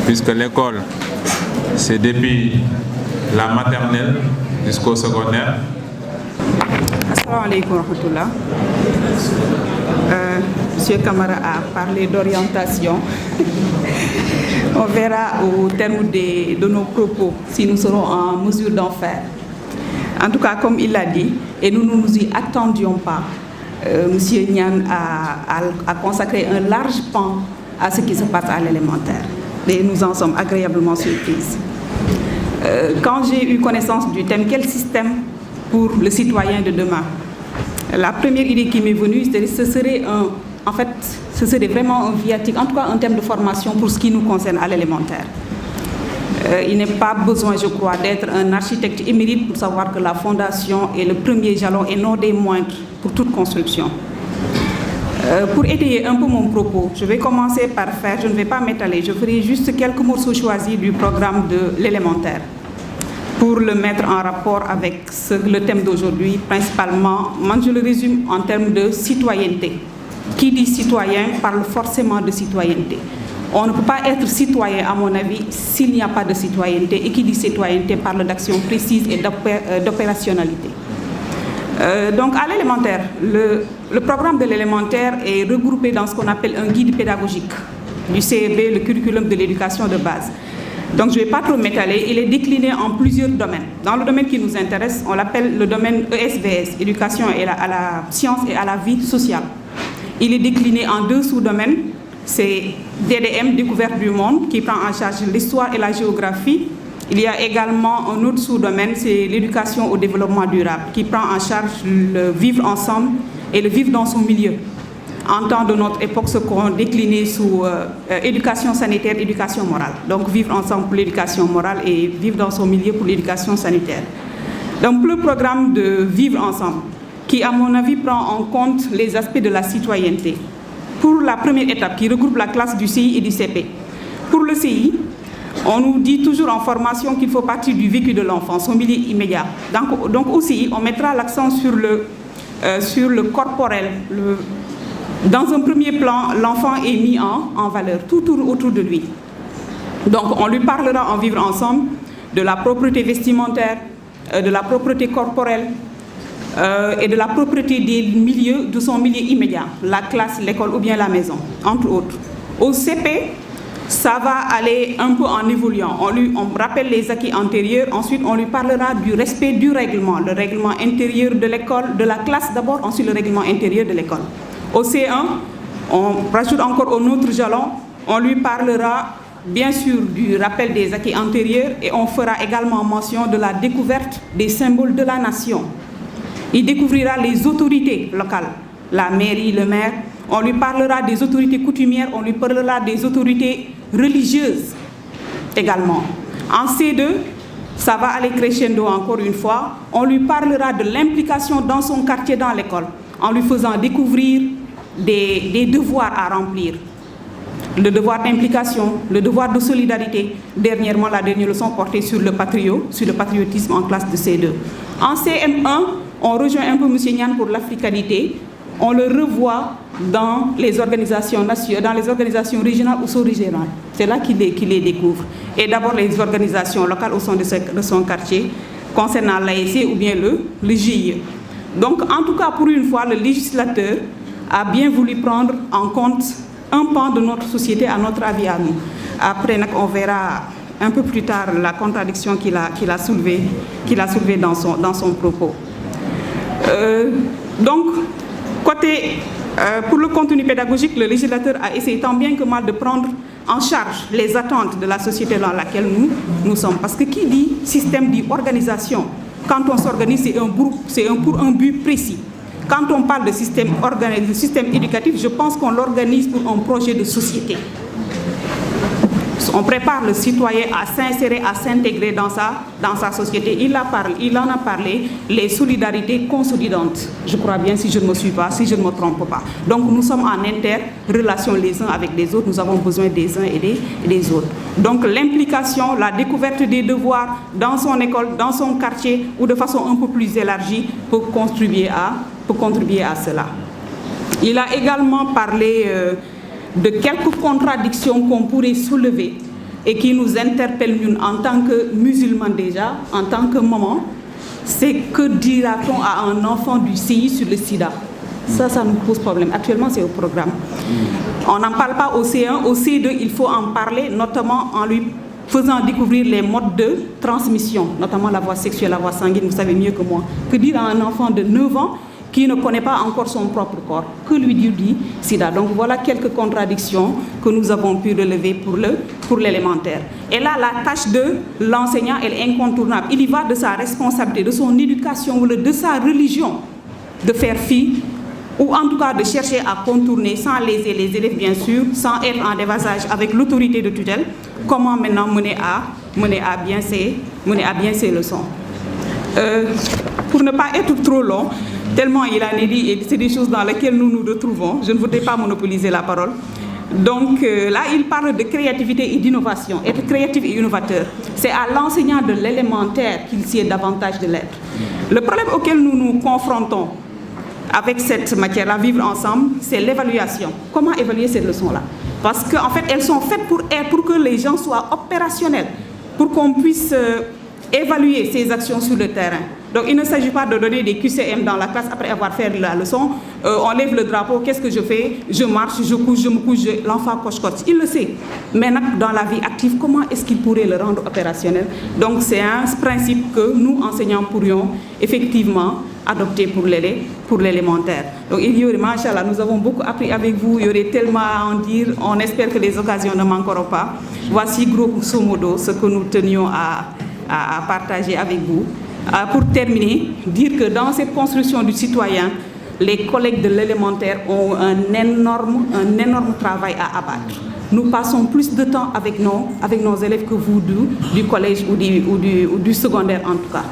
puisque l'école, c'est depuis la maternelle jusqu'au secondaire. Assalamu alaikum wa rahmatullah. Monsieur Kamara a parlé d'orientation. On verra au terme de nos propos si nous serons en mesure d'en faire. En tout cas, comme il l'a dit, et nous ne nous y attendions pas, Monsieur Nian a consacré un large pan à ce qui se passe à l'élémentaire. Et nous en sommes agréablement surprises. Quand j'ai eu connaissance du thème « Quel système pour le citoyen de demain ?», la première idée qui m'est venue, ce serait vraiment un viatique, en tout cas un thème de formation pour ce qui nous concerne à l'élémentaire. Il n'est pas besoin, je crois, d'être un architecte émérite pour savoir que la fondation est le premier jalon et non des moindres pour toute construction. Pour étayer un peu mon propos, je vais commencer par je ne vais pas m'étaler, je ferai juste quelques morceaux choisis du programme de l'élémentaire pour le mettre en rapport avec le thème d'aujourd'hui, principalement, moi je le résume en termes de citoyenneté. Qui dit citoyen parle forcément de citoyenneté. On ne peut pas être citoyen, à mon avis, s'il n'y a pas de citoyenneté, et qui dit citoyenneté parle d'action précise et d'opérationnalité. Donc à l'élémentaire, le programme de l'élémentaire est regroupé dans ce qu'on appelle un guide pédagogique du CEB, le curriculum de l'éducation de base. Donc je ne vais pas trop m'étaler, il est décliné en plusieurs domaines. Dans le domaine qui nous intéresse, on l'appelle le domaine ESVS, éducation à la science et à la vie sociale. Il est décliné en deux sous-domaines, c'est DDM, découverte du monde, qui prend en charge l'histoire et la géographie. Il y a également un autre sous-domaine, c'est l'éducation au développement durable, qui prend en charge le vivre ensemble et le vivre dans son milieu. En temps de notre époque, ce qu'on déclinait sous éducation sanitaire, éducation morale. Donc vivre ensemble pour l'éducation morale et vivre dans son milieu pour l'éducation sanitaire. Donc le programme de vivre ensemble, qui à mon avis prend en compte les aspects de la citoyenneté. Pour la première étape, qui regroupe la classe du CI et du CP, le CI, on nous dit toujours en formation qu'il faut partir du vécu de l'enfant, son milieu immédiat. Donc aussi, on mettra l'accent sur le corporel. Dans un premier plan, l'enfant est mis en valeur, tout autour de lui. Donc on lui parlera en vivre ensemble de la propreté vestimentaire, de la propreté corporelle et de la propreté de son milieu immédiat, la classe, l'école ou bien la maison, entre autres. Au CP, ça va aller un peu en évoluant. On rappelle les acquis antérieurs, ensuite on lui parlera du respect du règlement, le règlement intérieur de l'école, de la classe d'abord, ensuite le règlement intérieur de l'école. Au C1, on rajoute encore un autre jalon, on lui parlera bien sûr du rappel des acquis antérieurs et on fera également mention de la découverte des symboles de la nation. Il découvrira les autorités locales, la mairie, le maire. On lui parlera des autorités coutumières, on lui parlera des autorités religieuses également. En C2, ça va aller crescendo encore une fois. On lui parlera de l'implication dans son quartier, dans l'école, en lui faisant découvrir des devoirs à remplir. Le devoir d'implication, le devoir de solidarité. Dernièrement, la dernière leçon portait sur le patriotisme en classe de C2. En CM1, on rejoint un peu M. Nian pour l'africanité. On le revoit dans les organisations régionales ou sous-régionales. C'est là qu'il les découvre. Et d'abord les organisations locales au sein de son quartier, concernant l'ASC ou bien le GIE. Donc, en tout cas, pour une fois, le législateur a bien voulu prendre en compte un pan de notre société, à notre avis à nous. Après, on verra un peu plus tard la contradiction qu'il a soulevée dans son propos. Donc, pour le contenu pédagogique, le législateur a essayé tant bien que mal de prendre en charge les attentes de la société dans laquelle nous sommes. Parce que qui dit système dit organisation. Quand on s'organise, c'est pour un but précis. Quand on parle de système éducatif, je pense qu'on l'organise pour un projet de société. On prépare le citoyen à s'insérer, à s'intégrer dans sa société. Il en a parlé, les solidarités consolidantes. Je crois bien, si je ne me suis pas, si je ne me trompe pas. Donc nous sommes en interrelation les uns avec les autres. Nous avons besoin des uns et des autres. Donc l'implication, la découverte des devoirs dans son école, dans son quartier ou de façon un peu plus élargie pour contribuer à cela. Il a également parlé de quelques contradictions qu'on pourrait soulever et qui nous interpellent nous, en tant que musulmans déjà, en tant que maman. C'est que dira-t-on à un enfant du CI sur le sida? Ça nous pose problème. Actuellement, c'est au programme. On n'en parle pas au C1. Au C2, il faut en parler, notamment en lui faisant découvrir les modes de transmission, notamment la voie sexuelle, la voie sanguine, vous savez mieux que moi. Que dire à un enfant de 9 ans qui ne connaît pas encore son propre corps? Que lui dit sida? Donc voilà quelques contradictions que nous avons pu relever pour l'élémentaire. Et là, la tâche de l'enseignant, elle est incontournable. Il y va de sa responsabilité, de son éducation ou de sa religion, de faire fi, ou en tout cas de chercher à contourner, sans léser les élèves bien sûr, sans être en déphasage avec l'autorité de tutelle, comment maintenant mener à bien ses leçons. Pour ne pas être trop long, tellement il a dit, et c'est des choses dans lesquelles nous nous retrouvons, je ne voudrais pas monopoliser la parole. Donc là, il parle de créativité et d'innovation, être créatif et innovateur. C'est à l'enseignant de l'élémentaire qu'il sied davantage de l'être. Le problème auquel nous nous confrontons avec cette matière à vivre ensemble, c'est l'évaluation. Comment évaluer ces leçons-là? Parce qu'en fait, elles sont faites pour que les gens soient opérationnels, pour qu'on puisse évaluer ces actions sur le terrain. Donc il ne s'agit pas de donner des QCM dans la classe après avoir fait la leçon. On lève le drapeau, qu'est-ce que je fais? Je marche, je couche, je me couche, l'enfant coche-coche. Il le sait. Mais dans la vie active, comment est-ce qu'il pourrait le rendre opérationnel? Donc c'est un principe que nous, enseignants, pourrions effectivement adopter pour l'élémentaire. Donc il y aurait, machallah, nous avons beaucoup appris avec vous, il y aurait tellement à en dire, on espère que les occasions ne manqueront pas. Voici grosso modo ce que nous tenions à partager avec vous. Pour terminer, dire que dans cette construction du citoyen, les collègues de l'élémentaire ont un énorme travail à abattre. Nous passons plus de temps avec nos élèves que vous du collège ou du secondaire en tout cas.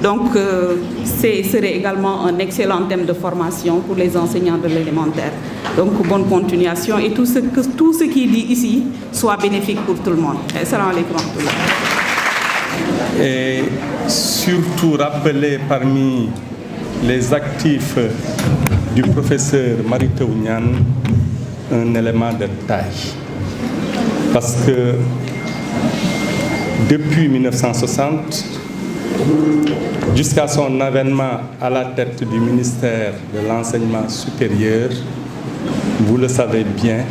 Donc, ce serait également un excellent thème de formation pour les enseignants de l'élémentaire. Donc, bonne continuation et tout ce qui est dit ici soit bénéfique pour tout le monde. Assalamu alaikum. Et surtout rappeler parmi les actifs du professeur Mary Teuw Niane un élément de taille. Parce que depuis 1960, jusqu'à son avènement à la tête du ministère de l'enseignement supérieur, vous le savez bien,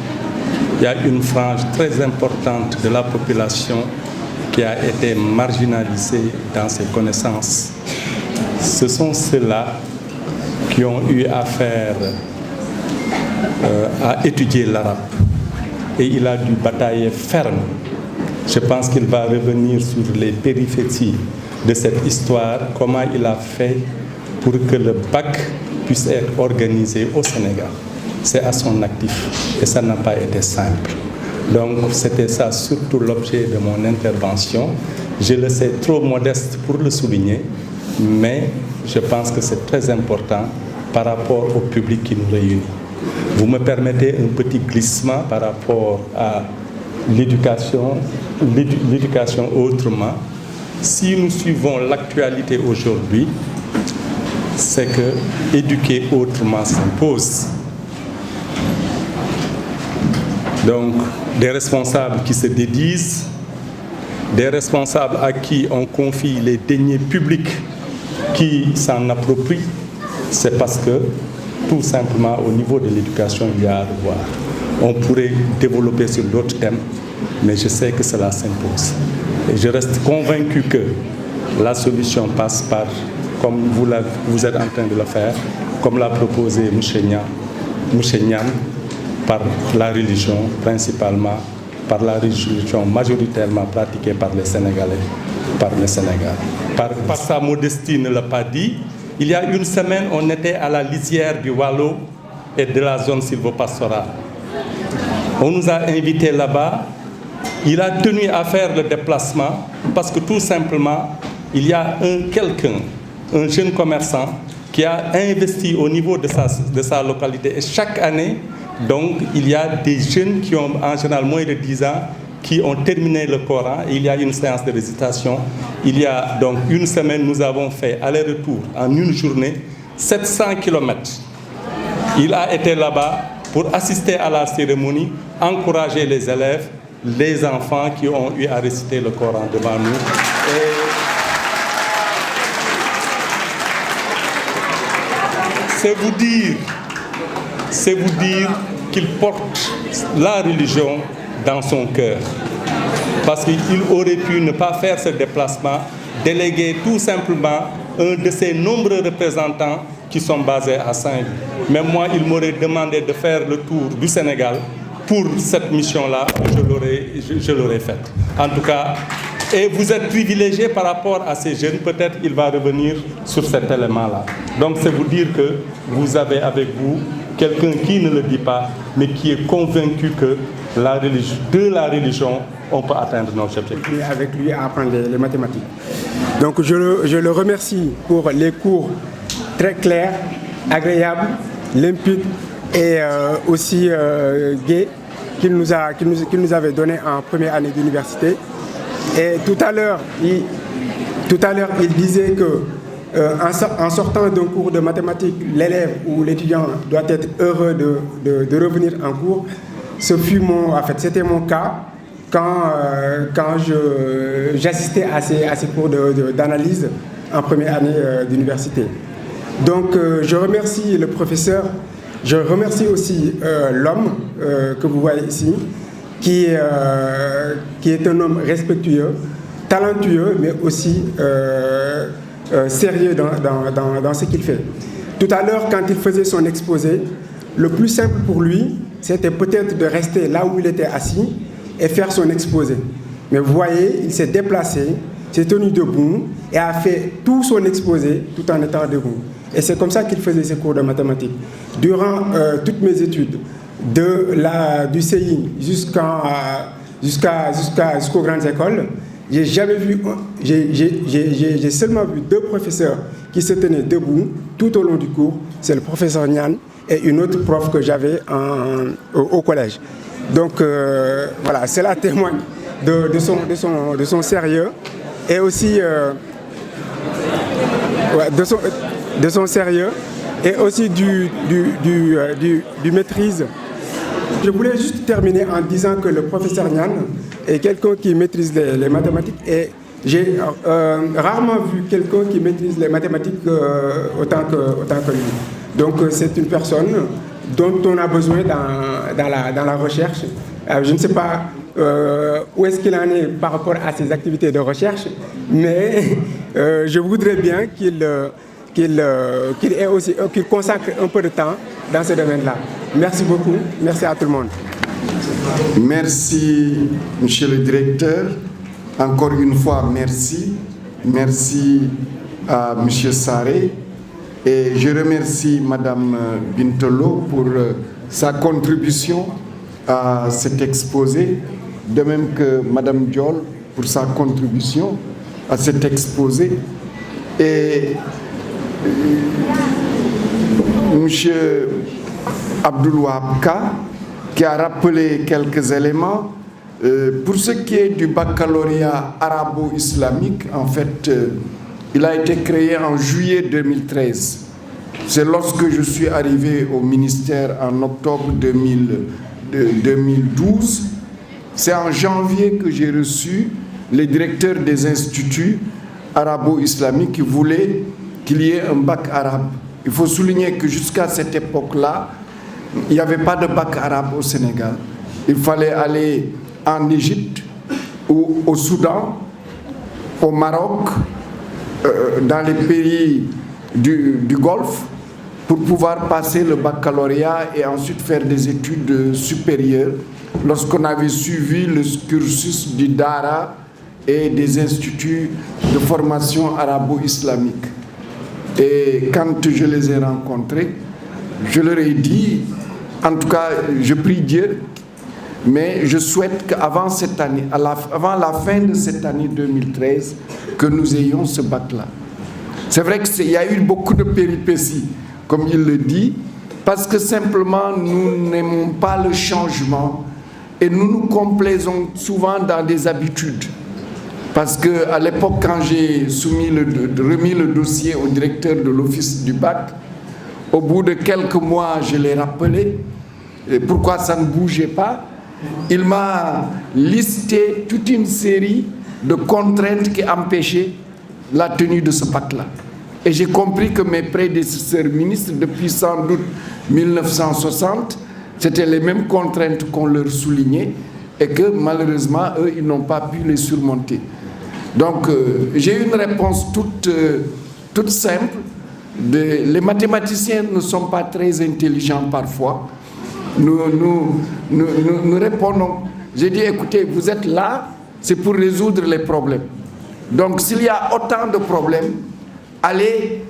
il y a une frange très importante de la population qui a été marginalisée dans ses connaissances. Ce sont ceux-là qui ont eu affaire à étudier l'arabe. Et il a dû batailler ferme. Je pense qu'il va revenir sur les péripéties de cette histoire, comment il a fait pour que le bac puisse être organisé au Sénégal. C'est à son actif et ça n'a pas été simple. Donc c'était ça surtout l'objet de mon intervention. Je le sais trop modeste pour le souligner, mais je pense que c'est très important par rapport au public qui nous réunit. Vous me permettez un petit glissement par rapport à l'éducation autrement. Si nous suivons l'actualité aujourd'hui, c'est que éduquer autrement s'impose. Donc, des responsables qui se dédisent, des responsables à qui on confie les deniers publics qui s'en approprient, c'est parce que, tout simplement, au niveau de l'éducation, il y a à revoir. On pourrait développer sur d'autres thèmes, mais je sais que cela s'impose. Et je reste convaincu que la solution passe par, comme vous êtes en train de le faire, comme l'a proposé M. Niane, par la religion, principalement par la religion majoritairement pratiquée par les Sénégalais, par le Sénégal. Par sa modestie ne l'a pas dit. Il y a une semaine, on était à la lisière du Waalo et de la zone sylvopastorale. On nous a invités là-bas. Il a tenu à faire le déplacement parce que tout simplement, il y a un jeune commerçant qui a investi au niveau de sa localité. Et chaque année, donc, il y a des jeunes qui ont en général moins de 10 ans qui ont terminé le Coran et il y a une séance de récitation. Il y a donc une semaine, nous avons fait aller-retour en une journée 700 km. Il a été là-bas pour assister à la cérémonie, encourager les élèves, les enfants qui ont eu à réciter le Coran devant nous. C'est vous dire qu'il porte la religion dans son cœur. Parce qu'il aurait pu ne pas faire ce déplacement, déléguer tout simplement un de ses nombreux représentants qui sont basés à Saint-Louis. Mais moi, il m'aurait demandé de faire le tour du Sénégal pour cette mission-là, je l'aurais faite. En tout cas, et vous êtes privilégié par rapport à ces jeunes, peut-être il va revenir sur cet élément-là. Donc c'est vous dire que vous avez avec vous quelqu'un qui ne le dit pas, mais qui est convaincu que de la religion, on peut atteindre nos objectifs. Avec lui à apprendre les mathématiques. Donc je le remercie pour les cours très clairs, agréables, limpides et aussi gais qu'il nous avait donné en première année d'université. Et tout à l'heure, il disait que en sortant d'un cours de mathématiques, l'élève ou l'étudiant doit être heureux de revenir en cours. C'était mon cas quand j'assistais à ces cours d'analyse en première année d'université. Donc je remercie le professeur, je remercie aussi l'homme que vous voyez ici, qui est un homme respectueux, talentueux, mais aussi sérieux dans ce qu'il fait. Tout à l'heure, quand il faisait son exposé, le plus simple pour lui, c'était peut-être de rester là où il était assis et faire son exposé. Mais vous voyez, il s'est déplacé, s'est tenu debout et a fait tout son exposé tout en étant debout. Et c'est comme ça qu'il faisait ses cours de mathématiques. Durant toutes mes études, du CI jusqu'aux grandes écoles, j'ai jamais vu, j'ai seulement vu 2 professeurs qui se tenaient debout tout au long du cours. C'est le professeur Nian et une autre prof que j'avais au collège. Donc voilà, cela témoigne de son sérieux et aussi de son sérieux et aussi du maîtrise. Je voulais juste terminer en disant que le professeur Nian est quelqu'un qui maîtrise les mathématiques et j'ai rarement vu quelqu'un qui maîtrise les mathématiques autant que lui. Donc c'est une personne dont on a besoin dans la recherche. Je ne sais pas où est-ce qu'il en est par rapport à ses activités de recherche, mais je voudrais bien qu'il consacre un peu de temps dans ce domaine-là. Merci beaucoup. Merci à tout le monde. Merci, monsieur le directeur. Encore une fois, merci. Merci à monsieur Sarré. Et je remercie madame Bintolo pour sa contribution à cet exposé, de même que madame Diol pour sa contribution à cet exposé. Et monsieur Abdoulouab Ka, qui a rappelé quelques éléments. Pour ce qui est du baccalauréat arabo-islamique, en fait, il a été créé en juillet 2013. C'est lorsque je suis arrivé au ministère en octobre 2012. C'est en janvier que j'ai reçu les directeurs des instituts arabo-islamiques qui voulaient qu'il y ait un bac arabe. Il faut souligner que jusqu'à cette époque-là, il n'y avait pas de bac arabe au Sénégal. Il fallait aller en Égypte ou au Soudan, au Maroc, dans les pays du Golfe, pour pouvoir passer le baccalauréat et ensuite faire des études supérieures lorsqu'on avait suivi le cursus du Dara et des instituts de formation arabo-islamique. Et quand je les ai rencontrés, je leur ai dit, en tout cas, je prie Dieu, mais je souhaite qu'avant cette année, avant la fin de cette année 2013, que nous ayons ce bac-là. C'est vrai qu'il y a eu beaucoup de péripéties, comme il le dit, parce que simplement nous n'aimons pas le changement et nous nous complaisons souvent dans des habitudes. Parce qu'à l'époque, quand j'ai remis le dossier au directeur de l'office du bac, au bout de quelques mois, je l'ai rappelé, et pourquoi ça ne bougeait pas. Il m'a listé toute une série de contraintes qui empêchaient la tenue de ce bac-là. Et j'ai compris que mes prédécesseurs ministres, depuis sans doute 1960, c'était les mêmes contraintes qu'on leur soulignait et que malheureusement, eux, ils n'ont pas pu les surmonter. Donc, j'ai une réponse toute simple. Les mathématiciens ne sont pas très intelligents parfois. Nous répondons. J'ai dit, écoutez, vous êtes là, c'est pour résoudre les problèmes. Donc, s'il y a autant de problèmes, allez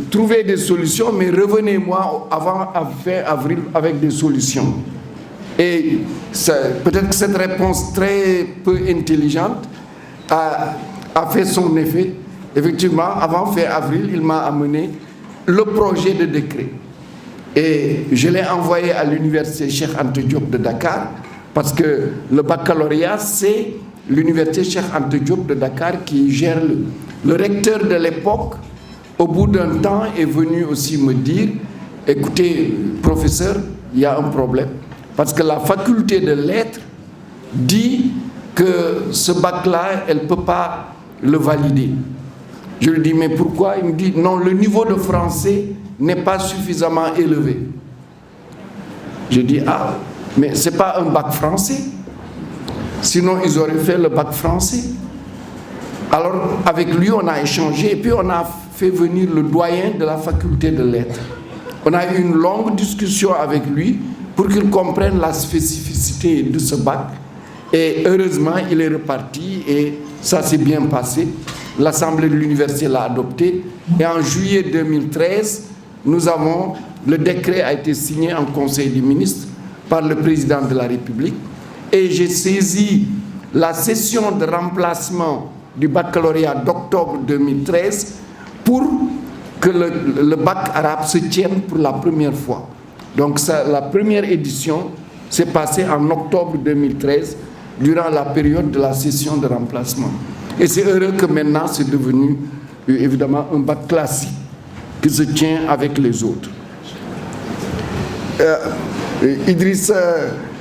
trouver des solutions, mais revenez-moi avant fin avril avec des solutions. Et peut-être que cette réponse très peu intelligente a fait son effet. Effectivement, avant fin avril, il m'a amené le projet de décret. Et je l'ai envoyé à l'université Cheikh Anta Diop de Dakar, parce que le baccalauréat, c'est l'université Cheikh Anta Diop de Dakar qui gère le recteur de l'époque. Au bout d'un temps, est venu aussi me dire, écoutez, professeur, il y a un problème. Parce que la faculté de lettres dit que ce bac-là, elle ne peut pas le valider. Je lui dis, mais pourquoi? Il me dit, non, le niveau de français n'est pas suffisamment élevé. Je dis, ah, mais ce n'est pas un bac français. Sinon, ils auraient fait le bac français. Alors, avec lui, on a échangé et puis on a fait venir le doyen de la faculté de lettres. On a eu une longue discussion avec lui pour qu'il comprenne la spécificité de ce bac. Et heureusement, il est reparti et ça s'est bien passé. L'Assemblée de l'université l'a adopté. Et en juillet 2013, le décret a été signé en Conseil des ministres par le président de la République. Et j'ai saisi la session de remplacement du baccalauréat d'octobre 2013 pour que le bac arabe se tienne pour la première fois. Donc la première édition s'est passée en octobre 2013 durant la période de la session de remplacement. Et c'est heureux que maintenant c'est devenu évidemment un bac classique qui se tient avec les autres. Idriss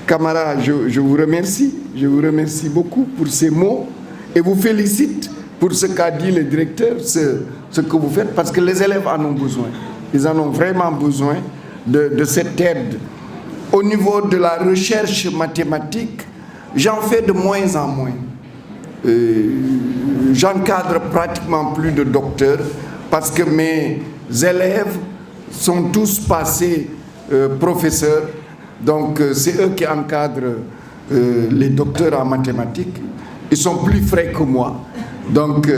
Camara, je vous remercie. Je vous remercie beaucoup pour ces mots et vous félicite pour ce qu'a dit le directeur, ce que vous faites, parce que les élèves en ont besoin. Ils en ont vraiment besoin de cette aide. Au niveau de la recherche mathématique, j'en fais de moins en moins. J'encadre pratiquement plus de docteurs parce que mes élèves sont tous passés professeurs. Donc c'est eux qui encadrent les docteurs en mathématiques. Ils sont plus frais que moi, donc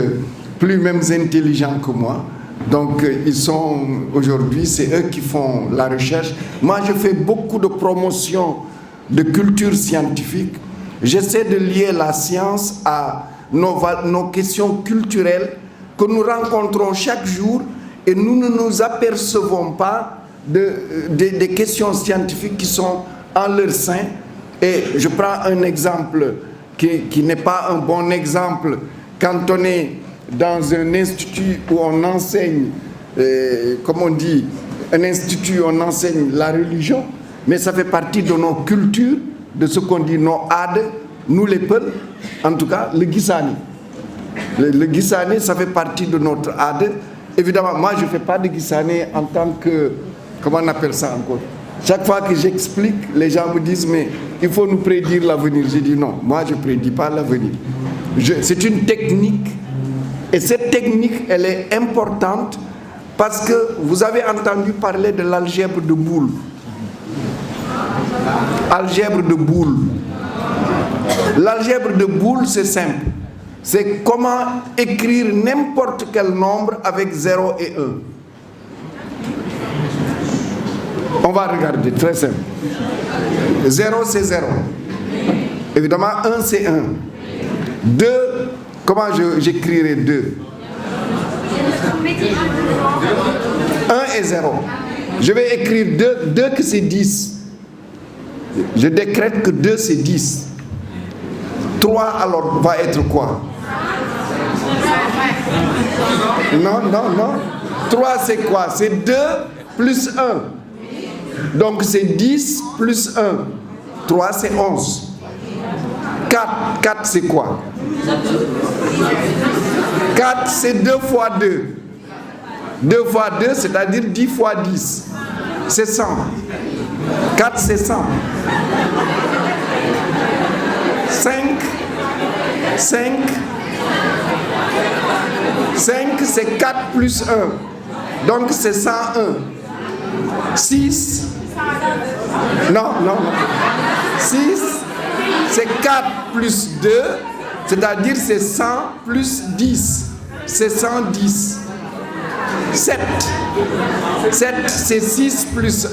plus même intelligents que moi. Donc ils sont aujourd'hui, c'est eux qui font la recherche. Moi je fais beaucoup de promotion de culture scientifique. J'essaie de lier la science à nos questions culturelles que nous rencontrons chaque jour et nous ne nous apercevons pas des questions scientifiques qui sont en leur sein. Et je prends un exemple qui n'est pas un bon exemple. Quand on est dans un institut où on enseigne, comme on dit, un institut où on enseigne la religion, mais ça fait partie de nos cultures, de ce qu'on dit nos aades, nous les Peuls, en tout cas le Guissani. Le Guissani, ça fait partie de notre ade. Évidemment, moi je ne fais pas de Guissani en tant que, comment on appelle ça encore? Chaque fois que j'explique, les gens me disent, mais il faut nous prédire l'avenir. J'ai dit non, moi je ne prédis pas l'avenir. C'est une technique, et cette technique, elle est importante parce que vous avez entendu parler de l'algèbre de Boole. Algèbre de Boole. L'algèbre de Boole, c'est simple. C'est comment écrire n'importe quel nombre avec 0 et 1. On va regarder, très simple. 0, c'est 0. Évidemment, 1, c'est 1. 2, comment j'écrirai 2? 1 et 0. Je vais écrire 2 que c'est 10. Je décrète que 2, c'est 10. 3, alors, va être quoi? Non. 3, c'est quoi? C'est 2 plus 1. Donc, c'est 10 plus 1. 3, c'est 11. 4, c'est quoi? 4, c'est 2 fois 2. 2 fois 2, c'est-à-dire 10 fois 10. C'est 100. 4, c'est 100. 5, c'est 4 plus 1. Donc, c'est 101. 6, non. 6, c'est 4 plus 2, c'est-à-dire c'est 100 plus 10. C'est 110. 7, c'est 6 plus 1.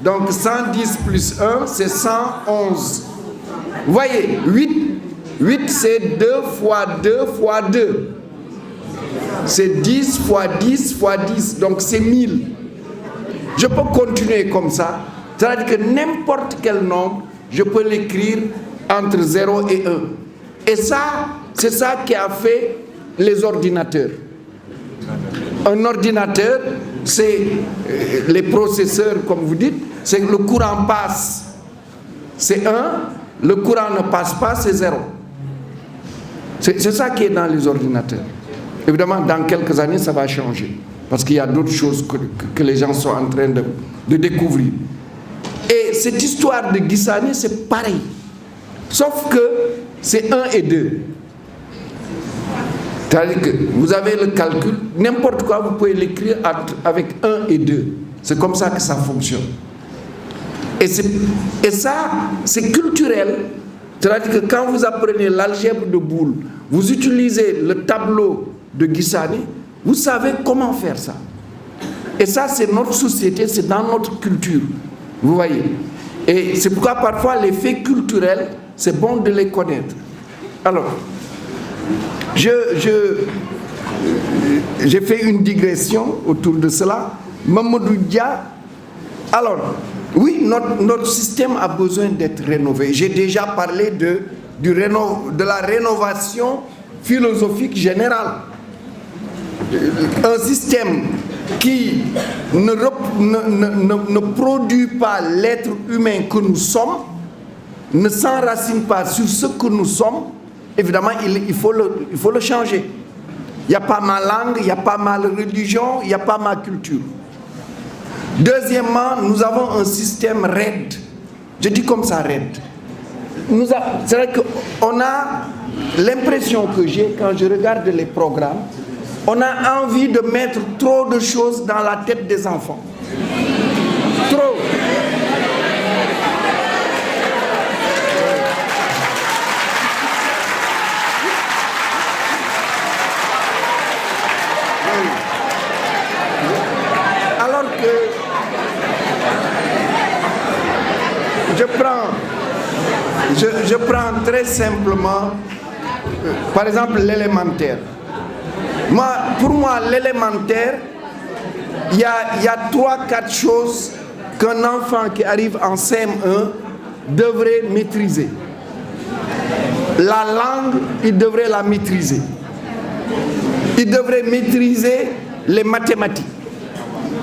Donc 110 plus 1, c'est 111. Vous voyez, 8 c'est 2 fois 2 fois 2. C'est 10 fois 10 fois 10, donc c'est 1000. Je peux continuer comme ça. C'est-à-dire que n'importe quel nombre, je peux l'écrire entre 0 et 1. Et ça, c'est ça qui a fait les ordinateurs. Un ordinateur, c'est les processeurs, comme vous dites, c'est que le courant passe, c'est 1, le courant ne passe pas, c'est 0. C'est ça qui est dans les ordinateurs. Évidemment, dans quelques années, ça va changer. Parce qu'il y a d'autres choses que les gens sont en train de découvrir. Et cette histoire de Guissani, c'est pareil. Sauf que c'est 1 et 2. C'est-à-dire que vous avez le calcul, n'importe quoi, vous pouvez l'écrire avec 1 et 2. C'est comme ça que ça fonctionne. Et ça, c'est culturel. C'est-à-dire que quand vous apprenez l'algèbre de Boole, vous utilisez le tableau de Guissani, vous savez comment faire ça. Et ça, c'est notre société, c'est dans notre culture. Vous voyez. Et c'est pourquoi parfois les faits culturels, c'est bon de les connaître. Alors, J'ai fait une digression autour de cela. Mamadou Dia, alors, oui, notre système a besoin d'être rénové. J'ai déjà parlé de la rénovation philosophique générale. Un système qui ne produit pas l'être humain que nous sommes, ne s'enracine pas sur ce que nous sommes, évidemment, il faut le changer. Il n'y a pas ma langue, il n'y a pas ma religion, il n'y a pas ma culture. Deuxièmement, nous avons un système raide. Je dis comme ça, raide. C'est vrai qu'on a l'impression que j'ai quand je regarde les programmes, on a envie de mettre trop de choses dans la tête des enfants. Trop. Alors que je prends très simplement, par exemple, l'élémentaire. Pour moi, l'élémentaire, il y a 3-4 choses qu'un enfant qui arrive en CM1 devrait maîtriser. La langue, il devrait la maîtriser. Il devrait maîtriser les mathématiques.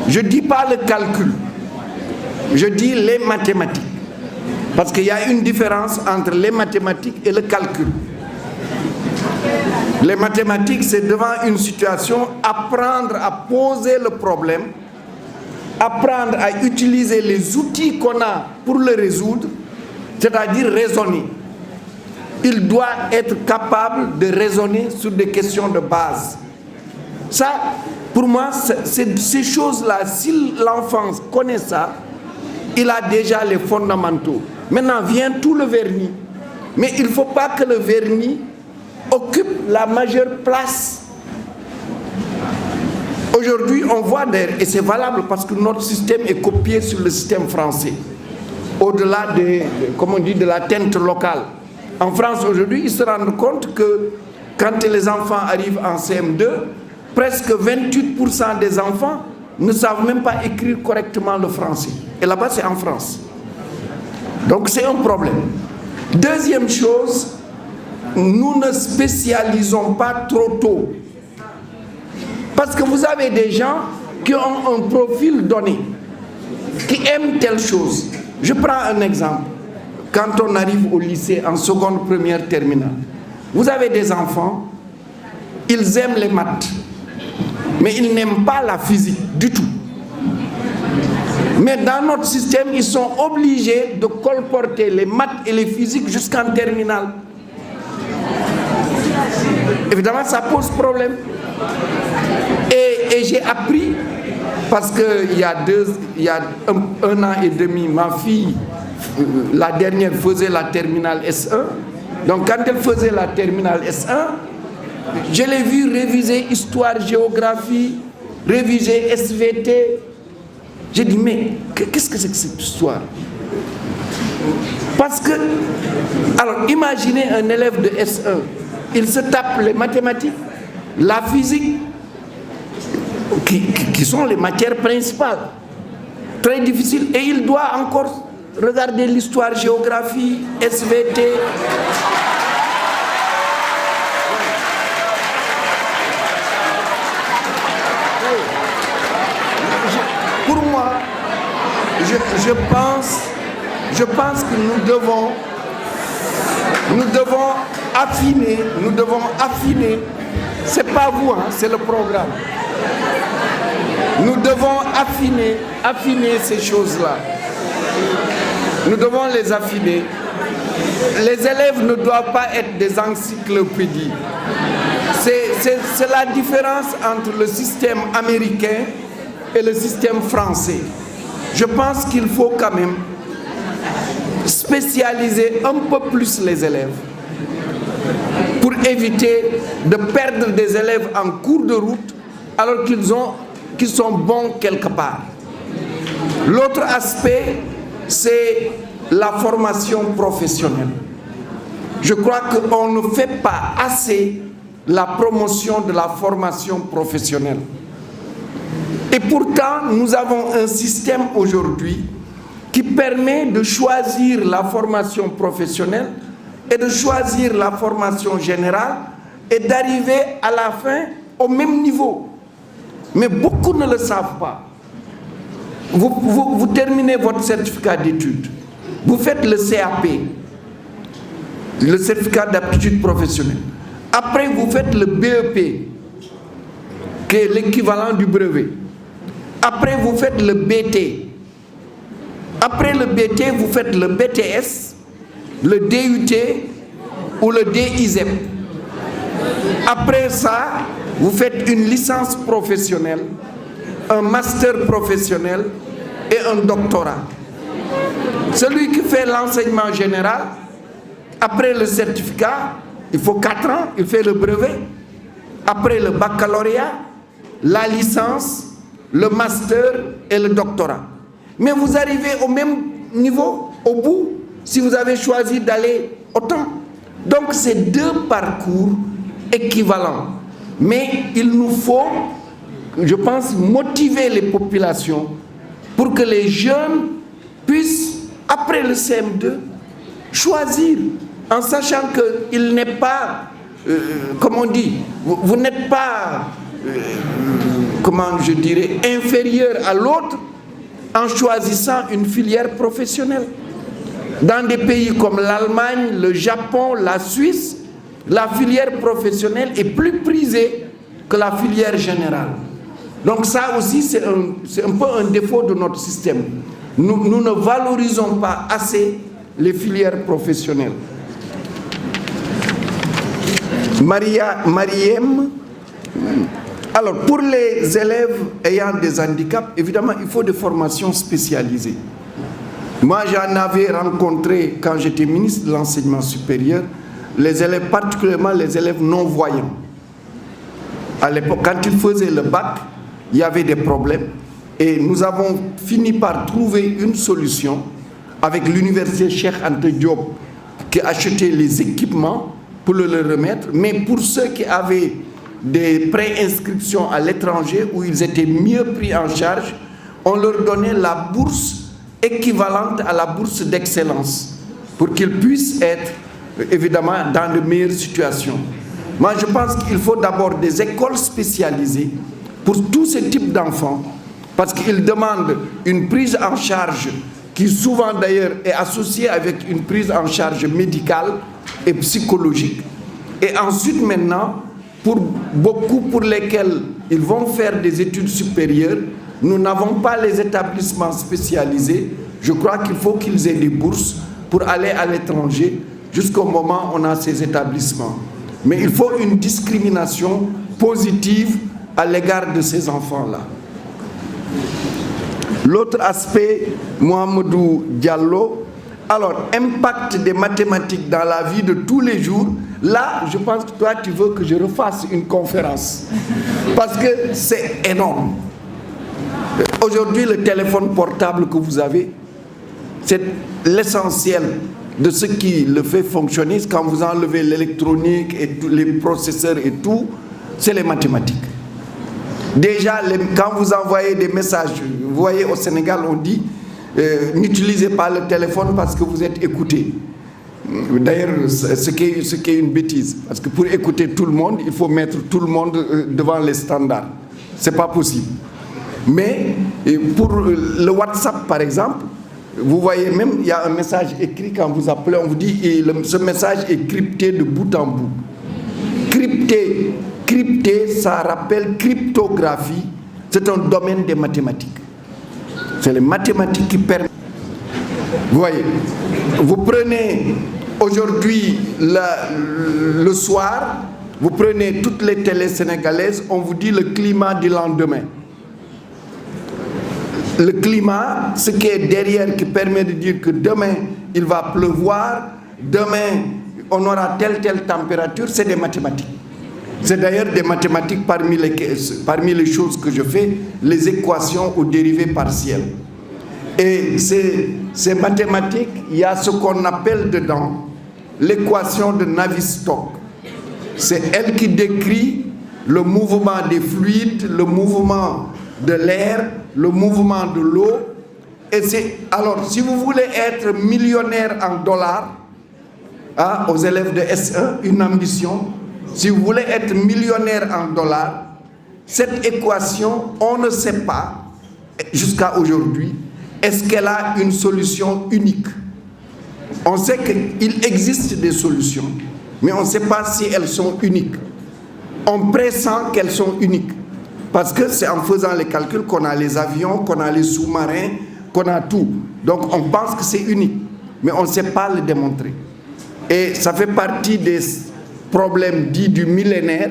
Je ne dis pas le calcul, je dis les mathématiques. Parce qu'il y a une différence entre les mathématiques et le calcul. Les mathématiques, c'est devant une situation, apprendre à poser le problème, apprendre à utiliser les outils qu'on a pour le résoudre, c'est-à-dire raisonner. Il doit être capable de raisonner sur des questions de base. Ça, pour moi, ces choses-là, si l'enfant connaît ça, il a déjà les fondamentaux. Maintenant vient tout le vernis. Mais il ne faut pas que le vernis occupe la majeure place. Aujourd'hui, on voit et c'est valable parce que notre système est copié sur le système français. Au-delà de la teinte locale. En France, aujourd'hui, ils se rendent compte que quand les enfants arrivent en CM2, presque 28% des enfants ne savent même pas écrire correctement le français. Et là-bas, c'est en France. Donc, c'est un problème. Deuxième chose, nous ne spécialisons pas trop tôt. Parce que vous avez des gens qui ont un profil donné, qui aiment telle chose. Je prends un exemple. Quand on arrive au lycée en seconde, première, terminale, vous avez des enfants, ils aiment les maths, mais ils n'aiment pas la physique du tout. Mais dans notre système, ils sont obligés de colporter les maths et les physiques jusqu'en terminale. Évidemment, ça pose problème. Et j'ai appris, parce qu'il y a 1 an et demi, ma fille, la dernière, faisait la terminale S1. Donc quand elle faisait la terminale S1, je l'ai vu réviser histoire, géographie, réviser SVT. J'ai dit, mais qu'est-ce que c'est que cette histoire? Parce que, alors imaginez un élève de S1, il se tape les mathématiques, la physique, qui sont les matières principales, très difficiles, et il doit encore regarder l'histoire, géographie, SVT. Pour moi, je pense que nous devons affiner, c'est pas vous, hein, c'est le programme. Nous devons affiner ces choses-là. Nous devons les affiner. Les élèves ne doivent pas être des encyclopédies. C'est la différence entre le système américain et le système français. Je pense qu'il faut quand même spécialiser un peu plus les élèves pour éviter de perdre des élèves en cours de route alors qu'ils sont bons quelque part. L'autre aspect, c'est la formation professionnelle. Je crois qu'on ne fait pas assez la promotion de la formation professionnelle. Et pourtant, nous avons un système aujourd'hui qui permet de choisir la formation professionnelle et de choisir la formation générale et d'arriver à la fin au même niveau. Mais beaucoup ne le savent pas. Vous terminez votre certificat d'études, vous faites le CAP, le certificat d'aptitude professionnelle. Après, vous faites le BEP, qui est l'équivalent du brevet. Après, vous faites le BT. Après le BT, vous faites le BTS, le DUT ou le DISEP. Après ça, vous faites une licence professionnelle, un master professionnel et un doctorat. Celui qui fait l'enseignement général, après le certificat, il faut 4 ans, il fait le brevet. Après le baccalauréat, la licence, le master et le doctorat. Mais vous arrivez au même niveau, au bout, si vous avez choisi d'aller autant. Donc c'est 2 parcours équivalents. Mais il nous faut, je pense, motiver les populations pour que les jeunes puissent, après le CM2, choisir, en sachant qu'il n'est pas, comme on dit, vous n'êtes pas, comment je dirais, inférieur à l'autre en choisissant une filière professionnelle. Dans des pays comme l'Allemagne, le Japon, la Suisse, la filière professionnelle est plus prisée que la filière générale. Donc ça aussi, c'est un peu un défaut de notre système. Nous ne valorisons pas assez les filières professionnelles. Mariem, alors pour les élèves ayant des handicaps, évidemment, il faut des formations spécialisées. Moi, j'en avais rencontré quand j'étais ministre de l'enseignement supérieur, les élèves, particulièrement les élèves non-voyants. À l'époque, quand ils faisaient le bac, il y avait des problèmes et nous avons fini par trouver une solution avec l'université Cheikh Anta Diop qui achetait les équipements pour le leur remettre, mais pour ceux qui avaient des préinscriptions à l'étranger où ils étaient mieux pris en charge, on leur donnait la bourse équivalente à la bourse d'excellence pour qu'ils puissent être évidemment dans de meilleures situations. Moi je pense qu'il faut d'abord des écoles spécialisées pour tous ces types d'enfants parce qu'ils demandent une prise en charge qui souvent d'ailleurs est associée avec une prise en charge médicale et psychologique. Et ensuite maintenant, pour beaucoup pour lesquels ils vont faire des études supérieures, nous n'avons pas les établissements spécialisés. Je crois qu'il faut qu'ils aient des bourses pour aller à l'étranger jusqu'au moment où on a ces établissements. Mais il faut une discrimination positive à l'égard de ces enfants-là. L'autre aspect, Mohamedou Diallo, alors, impact des mathématiques dans la vie de tous les jours, là, je pense que toi, tu veux que je refasse une conférence. Parce que c'est énorme. Aujourd'hui, le téléphone portable que vous avez, c'est l'essentiel de ce qui le fait fonctionner. Quand vous enlevez l'électronique et les processeurs et tout, c'est les mathématiques. Déjà, quand vous envoyez des messages, vous voyez au Sénégal, on dit n'utilisez pas le téléphone parce que vous êtes écouté. D'ailleurs, ce qui est une bêtise. Parce que pour écouter tout le monde, il faut mettre tout le monde devant les standards. Ce n'est pas possible. Mais pour le WhatsApp, par exemple, vous voyez même, il y a un message écrit quand vous appelez, on vous dit, et ce message est crypté de bout en bout. Crypté, ça rappelle cryptographie, c'est un domaine des mathématiques. C'est les mathématiques qui permettent. Vous voyez, vous prenez aujourd'hui le soir, vous prenez toutes les télés sénégalaises, on vous dit le climat du lendemain. Le climat, ce qui est derrière, qui permet de dire que demain, il va pleuvoir, demain, on aura telle température, c'est des mathématiques. C'est d'ailleurs des mathématiques parmi les choses que je fais, les équations aux dérivées partielles. Et ces mathématiques, il y a ce qu'on appelle dedans l'équation de Navier-Stokes. C'est elle qui décrit le mouvement des fluides, le mouvement de l'air, le mouvement de l'eau. Et alors, si vous voulez être millionnaire en dollars, aux élèves de S1, une ambition, si vous voulez être millionnaire en dollars, cette équation, on ne sait pas, jusqu'à aujourd'hui, est-ce qu'elle a une solution unique? On sait qu'il existe des solutions, mais on ne sait pas si elles sont uniques. On pressent qu'elles sont uniques, parce que c'est en faisant les calculs qu'on a les avions, qu'on a les sous-marins, qu'on a tout. Donc on pense que c'est unique, mais on ne sait pas le démontrer. Et ça fait partie des problèmes dits du millénaire.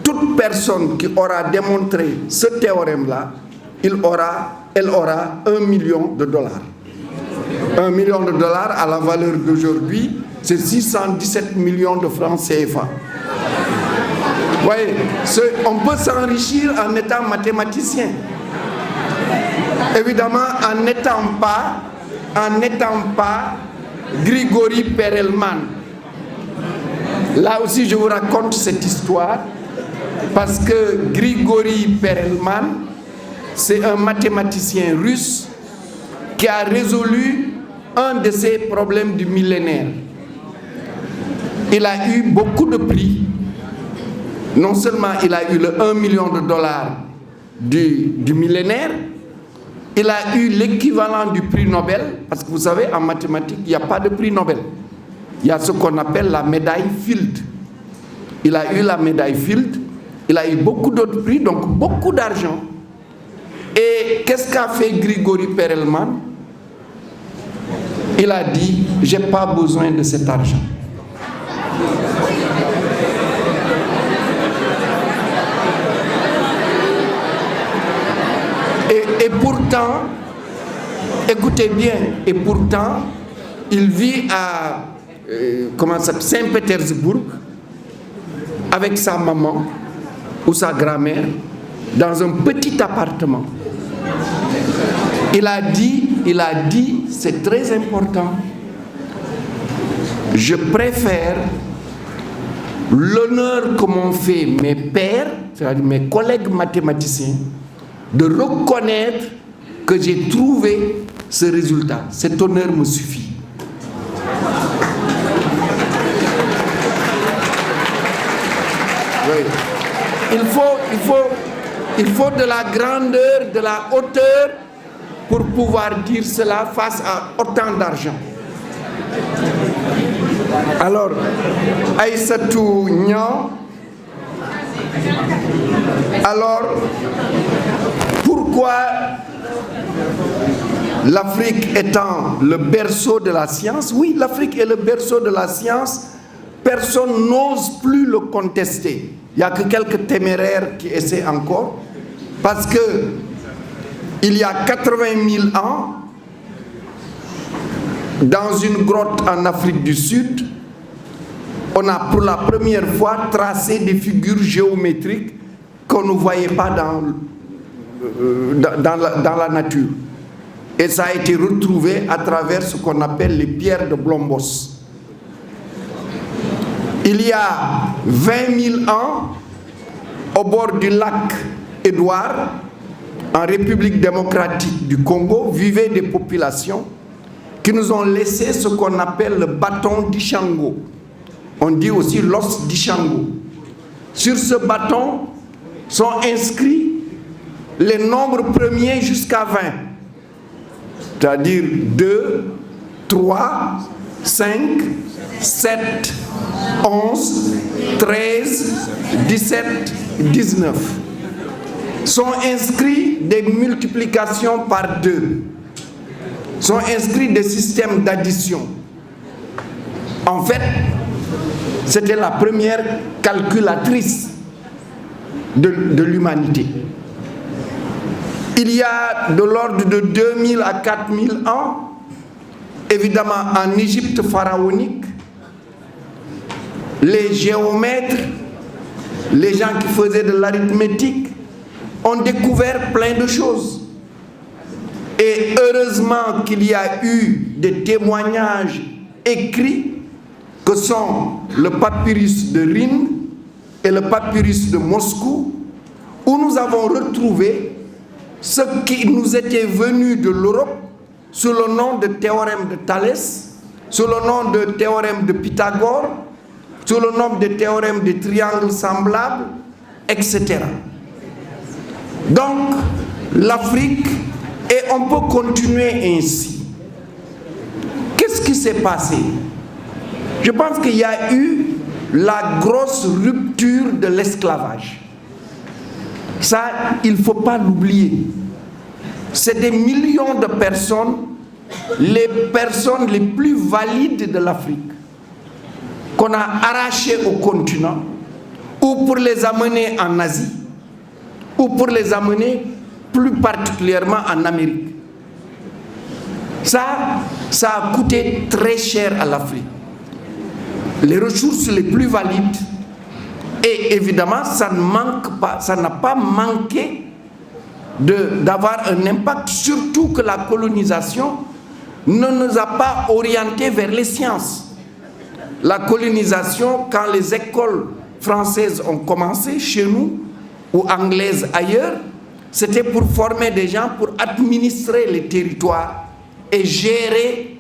Toute personne qui aura démontré ce théorème-là, elle aura $1 million. $1 million à la valeur d'aujourd'hui, c'est 617 millions de francs CFA. Vous voyez, on peut s'enrichir en étant mathématicien. Évidemment, en n'étant pas Grigory Perelman. Là aussi, je vous raconte cette histoire parce que Grigory Perelman, c'est un mathématicien russe qui a résolu un de ces problèmes du millénaire. Il a eu beaucoup de prix. Non seulement il a eu le $1 million du millénaire, il a eu l'équivalent du prix Nobel, parce que vous savez, en mathématiques, il n'y a pas de prix Nobel. Il y a ce qu'on appelle la médaille Fields. Il a eu la médaille Fields, il a eu beaucoup d'autres prix, donc beaucoup d'argent. Et qu'est-ce qu'a fait Grigory Perelman? Il a dit, j'ai pas besoin de cet argent. Et pourtant, écoutez bien, et pourtant, il vit à Saint-Pétersbourg avec sa maman ou sa grand-mère dans un petit appartement. Il a dit, c'est très important, je préfère l'honneur que m'ont fait mes pères, c'est-à-dire mes collègues mathématiciens, de reconnaître que j'ai trouvé ce résultat. Cet honneur me suffit. Oui. Il faut de la grandeur, de la hauteur pour pouvoir dire cela face à autant d'argent. Alors, Aïssatou Niang, alors, pourquoi l'Afrique étant le berceau de la science? Oui, l'Afrique est le berceau de la science. Personne n'ose plus le contester. Il n'y a que quelques téméraires qui essaient encore. Parce que il y a 80 000 ans, dans une grotte en Afrique du Sud, on a pour la première fois tracé des figures géométriques qu'on ne voyait pas dans la nature. Et ça a été retrouvé à travers ce qu'on appelle les pierres de Blombos. Il y a 20 000 ans, au bord du lac Édouard, en République démocratique du Congo, vivaient des populations qui nous ont laissé ce qu'on appelle le bâton d'Ishango. On dit aussi l'os d'Ishango. Sur ce bâton sont inscrits les nombres premiers jusqu'à 20. C'est-à-dire 2, 3, 5, 7, 11, 13, 17, 19. Sont inscrits des multiplications par 2. Sont inscrits des systèmes d'addition. En fait, c'était la première calculatrice de l'humanité. Il y a de l'ordre de 2000 à 4000 ans, évidemment en Égypte pharaonique, les géomètres, les gens qui faisaient de l'arithmétique, ont découvert plein de choses. Et heureusement qu'il y a eu des témoignages écrits que sont le papyrus de Rhind et le papyrus de Moscou, où nous avons retrouvé ce qui nous était venu de l'Europe sous le nom de théorème de Thalès, sous le nom de théorème de Pythagore, sous le nom de théorème de triangles semblables, etc. Donc, l'Afrique, et on peut continuer ainsi. Qu'est-ce qui s'est passé? Je pense qu'il y a eu la grosse rupture de l'esclavage. Ça, il ne faut pas l'oublier. C'est des millions de personnes les plus valides de l'Afrique, qu'on a arrachées au continent, ou pour les amener en Asie, ou pour les amener plus particulièrement en Amérique. Ça a coûté très cher à l'Afrique. Les ressources les plus valides, et évidemment, ça ne manque pas, ça n'a pas manqué d'avoir un impact, surtout que la colonisation ne nous a pas orientés vers les sciences. La colonisation, quand les écoles françaises ont commencé chez nous, ou anglaises ailleurs, c'était pour former des gens pour administrer les territoires et gérer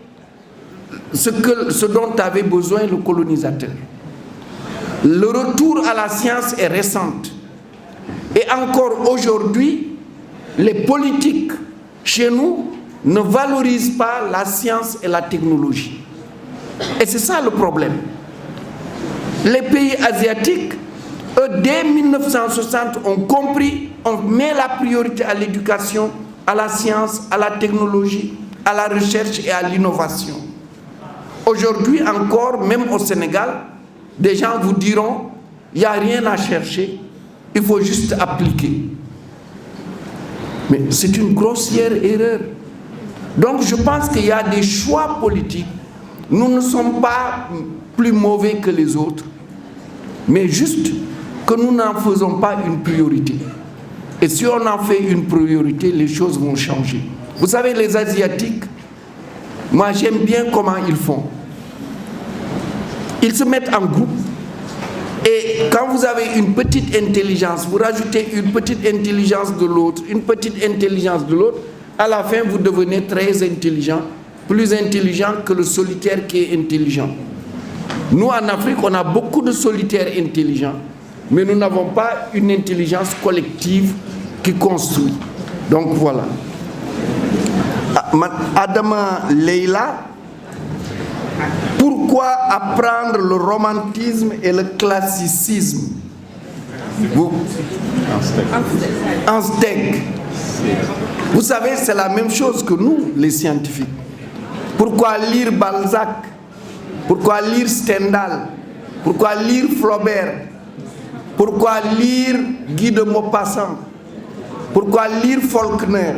ce dont avait besoin le colonisateur. Le retour à la science est récent. Et encore aujourd'hui, les politiques chez nous ne valorisent pas la science et la technologie. Et c'est ça le problème. Les pays asiatiques, eux, dès 1960, ont compris, on met la priorité à l'éducation, à la science, à la technologie, à la recherche et à l'innovation. Aujourd'hui encore, même au Sénégal, des gens vous diront, il n'y a rien à chercher, il faut juste appliquer. Mais c'est une grossière erreur. Donc je pense qu'il y a des choix politiques. Nous ne sommes pas plus mauvais que les autres, mais juste que nous n'en faisons pas une priorité. Et si on en fait une priorité, les choses vont changer. Vous savez, les Asiatiques, moi j'aime bien comment ils font. Ils se mettent en groupe. Et quand vous avez une petite intelligence, vous rajoutez une petite intelligence de l'autre, une petite intelligence de l'autre, à la fin vous devenez très intelligent, plus intelligent que le solitaire qui est intelligent. Nous en Afrique, on a beaucoup de solitaires intelligents, mais nous n'avons pas une intelligence collective qui construit. Donc voilà. Adama Leila, pourquoi apprendre le romantisme et le classicisme? Aztèque. Vous savez, c'est la même chose que nous, les scientifiques. Pourquoi lire Balzac? Pourquoi lire Stendhal? Pourquoi lire Flaubert? Pourquoi lire Guy de Maupassant? Pourquoi lire Faulkner?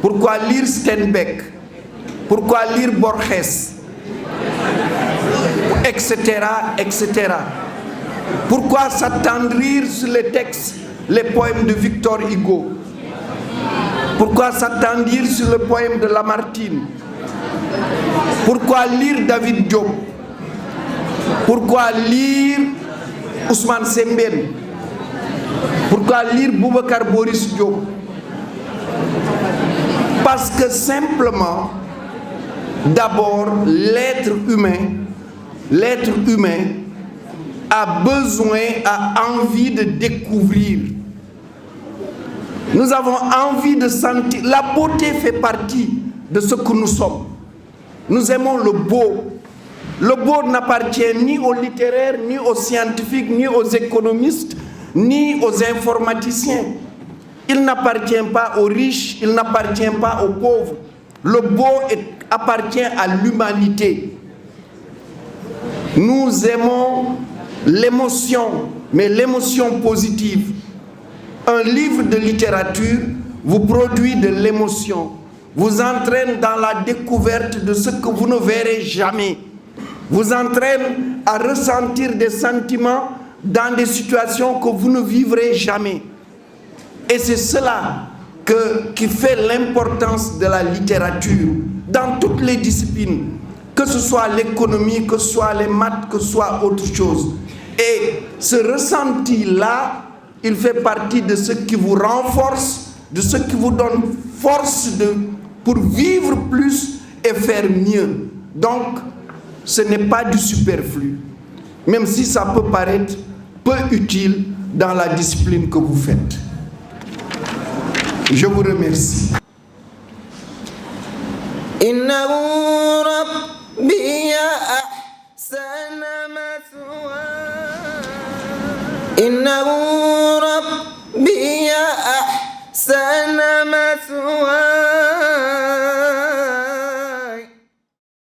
Pourquoi lire Steinbeck? Pourquoi lire Borges? Etc., etc. Pourquoi s'attendrir sur les textes, les poèmes de Victor Hugo? Pourquoi s'attendrir sur le poème de Lamartine? Pourquoi lire David Diop? Pourquoi lire Ousmane Sembène? Pourquoi lire Boubacar Boris Diop? Parce que simplement, d'abord, l'être humain a besoin, a envie de découvrir. Nous avons envie de sentir. La beauté fait partie de ce que nous sommes. Nous aimons le beau. Le beau n'appartient ni aux littéraires, ni aux scientifiques, ni aux économistes, ni aux informaticiens. Il n'appartient pas aux riches, il n'appartient pas aux pauvres. Le beau appartient à l'humanité. Nous aimons l'émotion, mais l'émotion positive. Un livre de littérature vous produit de l'émotion, vous entraîne dans la découverte de ce que vous ne verrez jamais, vous entraîne à ressentir des sentiments dans des situations que vous ne vivrez jamais. Et c'est cela qui fait l'importance de la littérature dans toutes les disciplines. que ce soit l'économie, que ce soit les maths, que ce soit autre chose. Et ce ressenti-là, il fait partie de ce qui vous renforce, de ce qui vous donne force pour vivre plus et faire mieux. Donc, ce n'est pas du superflu, même si ça peut paraître peu utile dans la discipline que vous faites. Je vous remercie. إنه ربي أحسن مثواي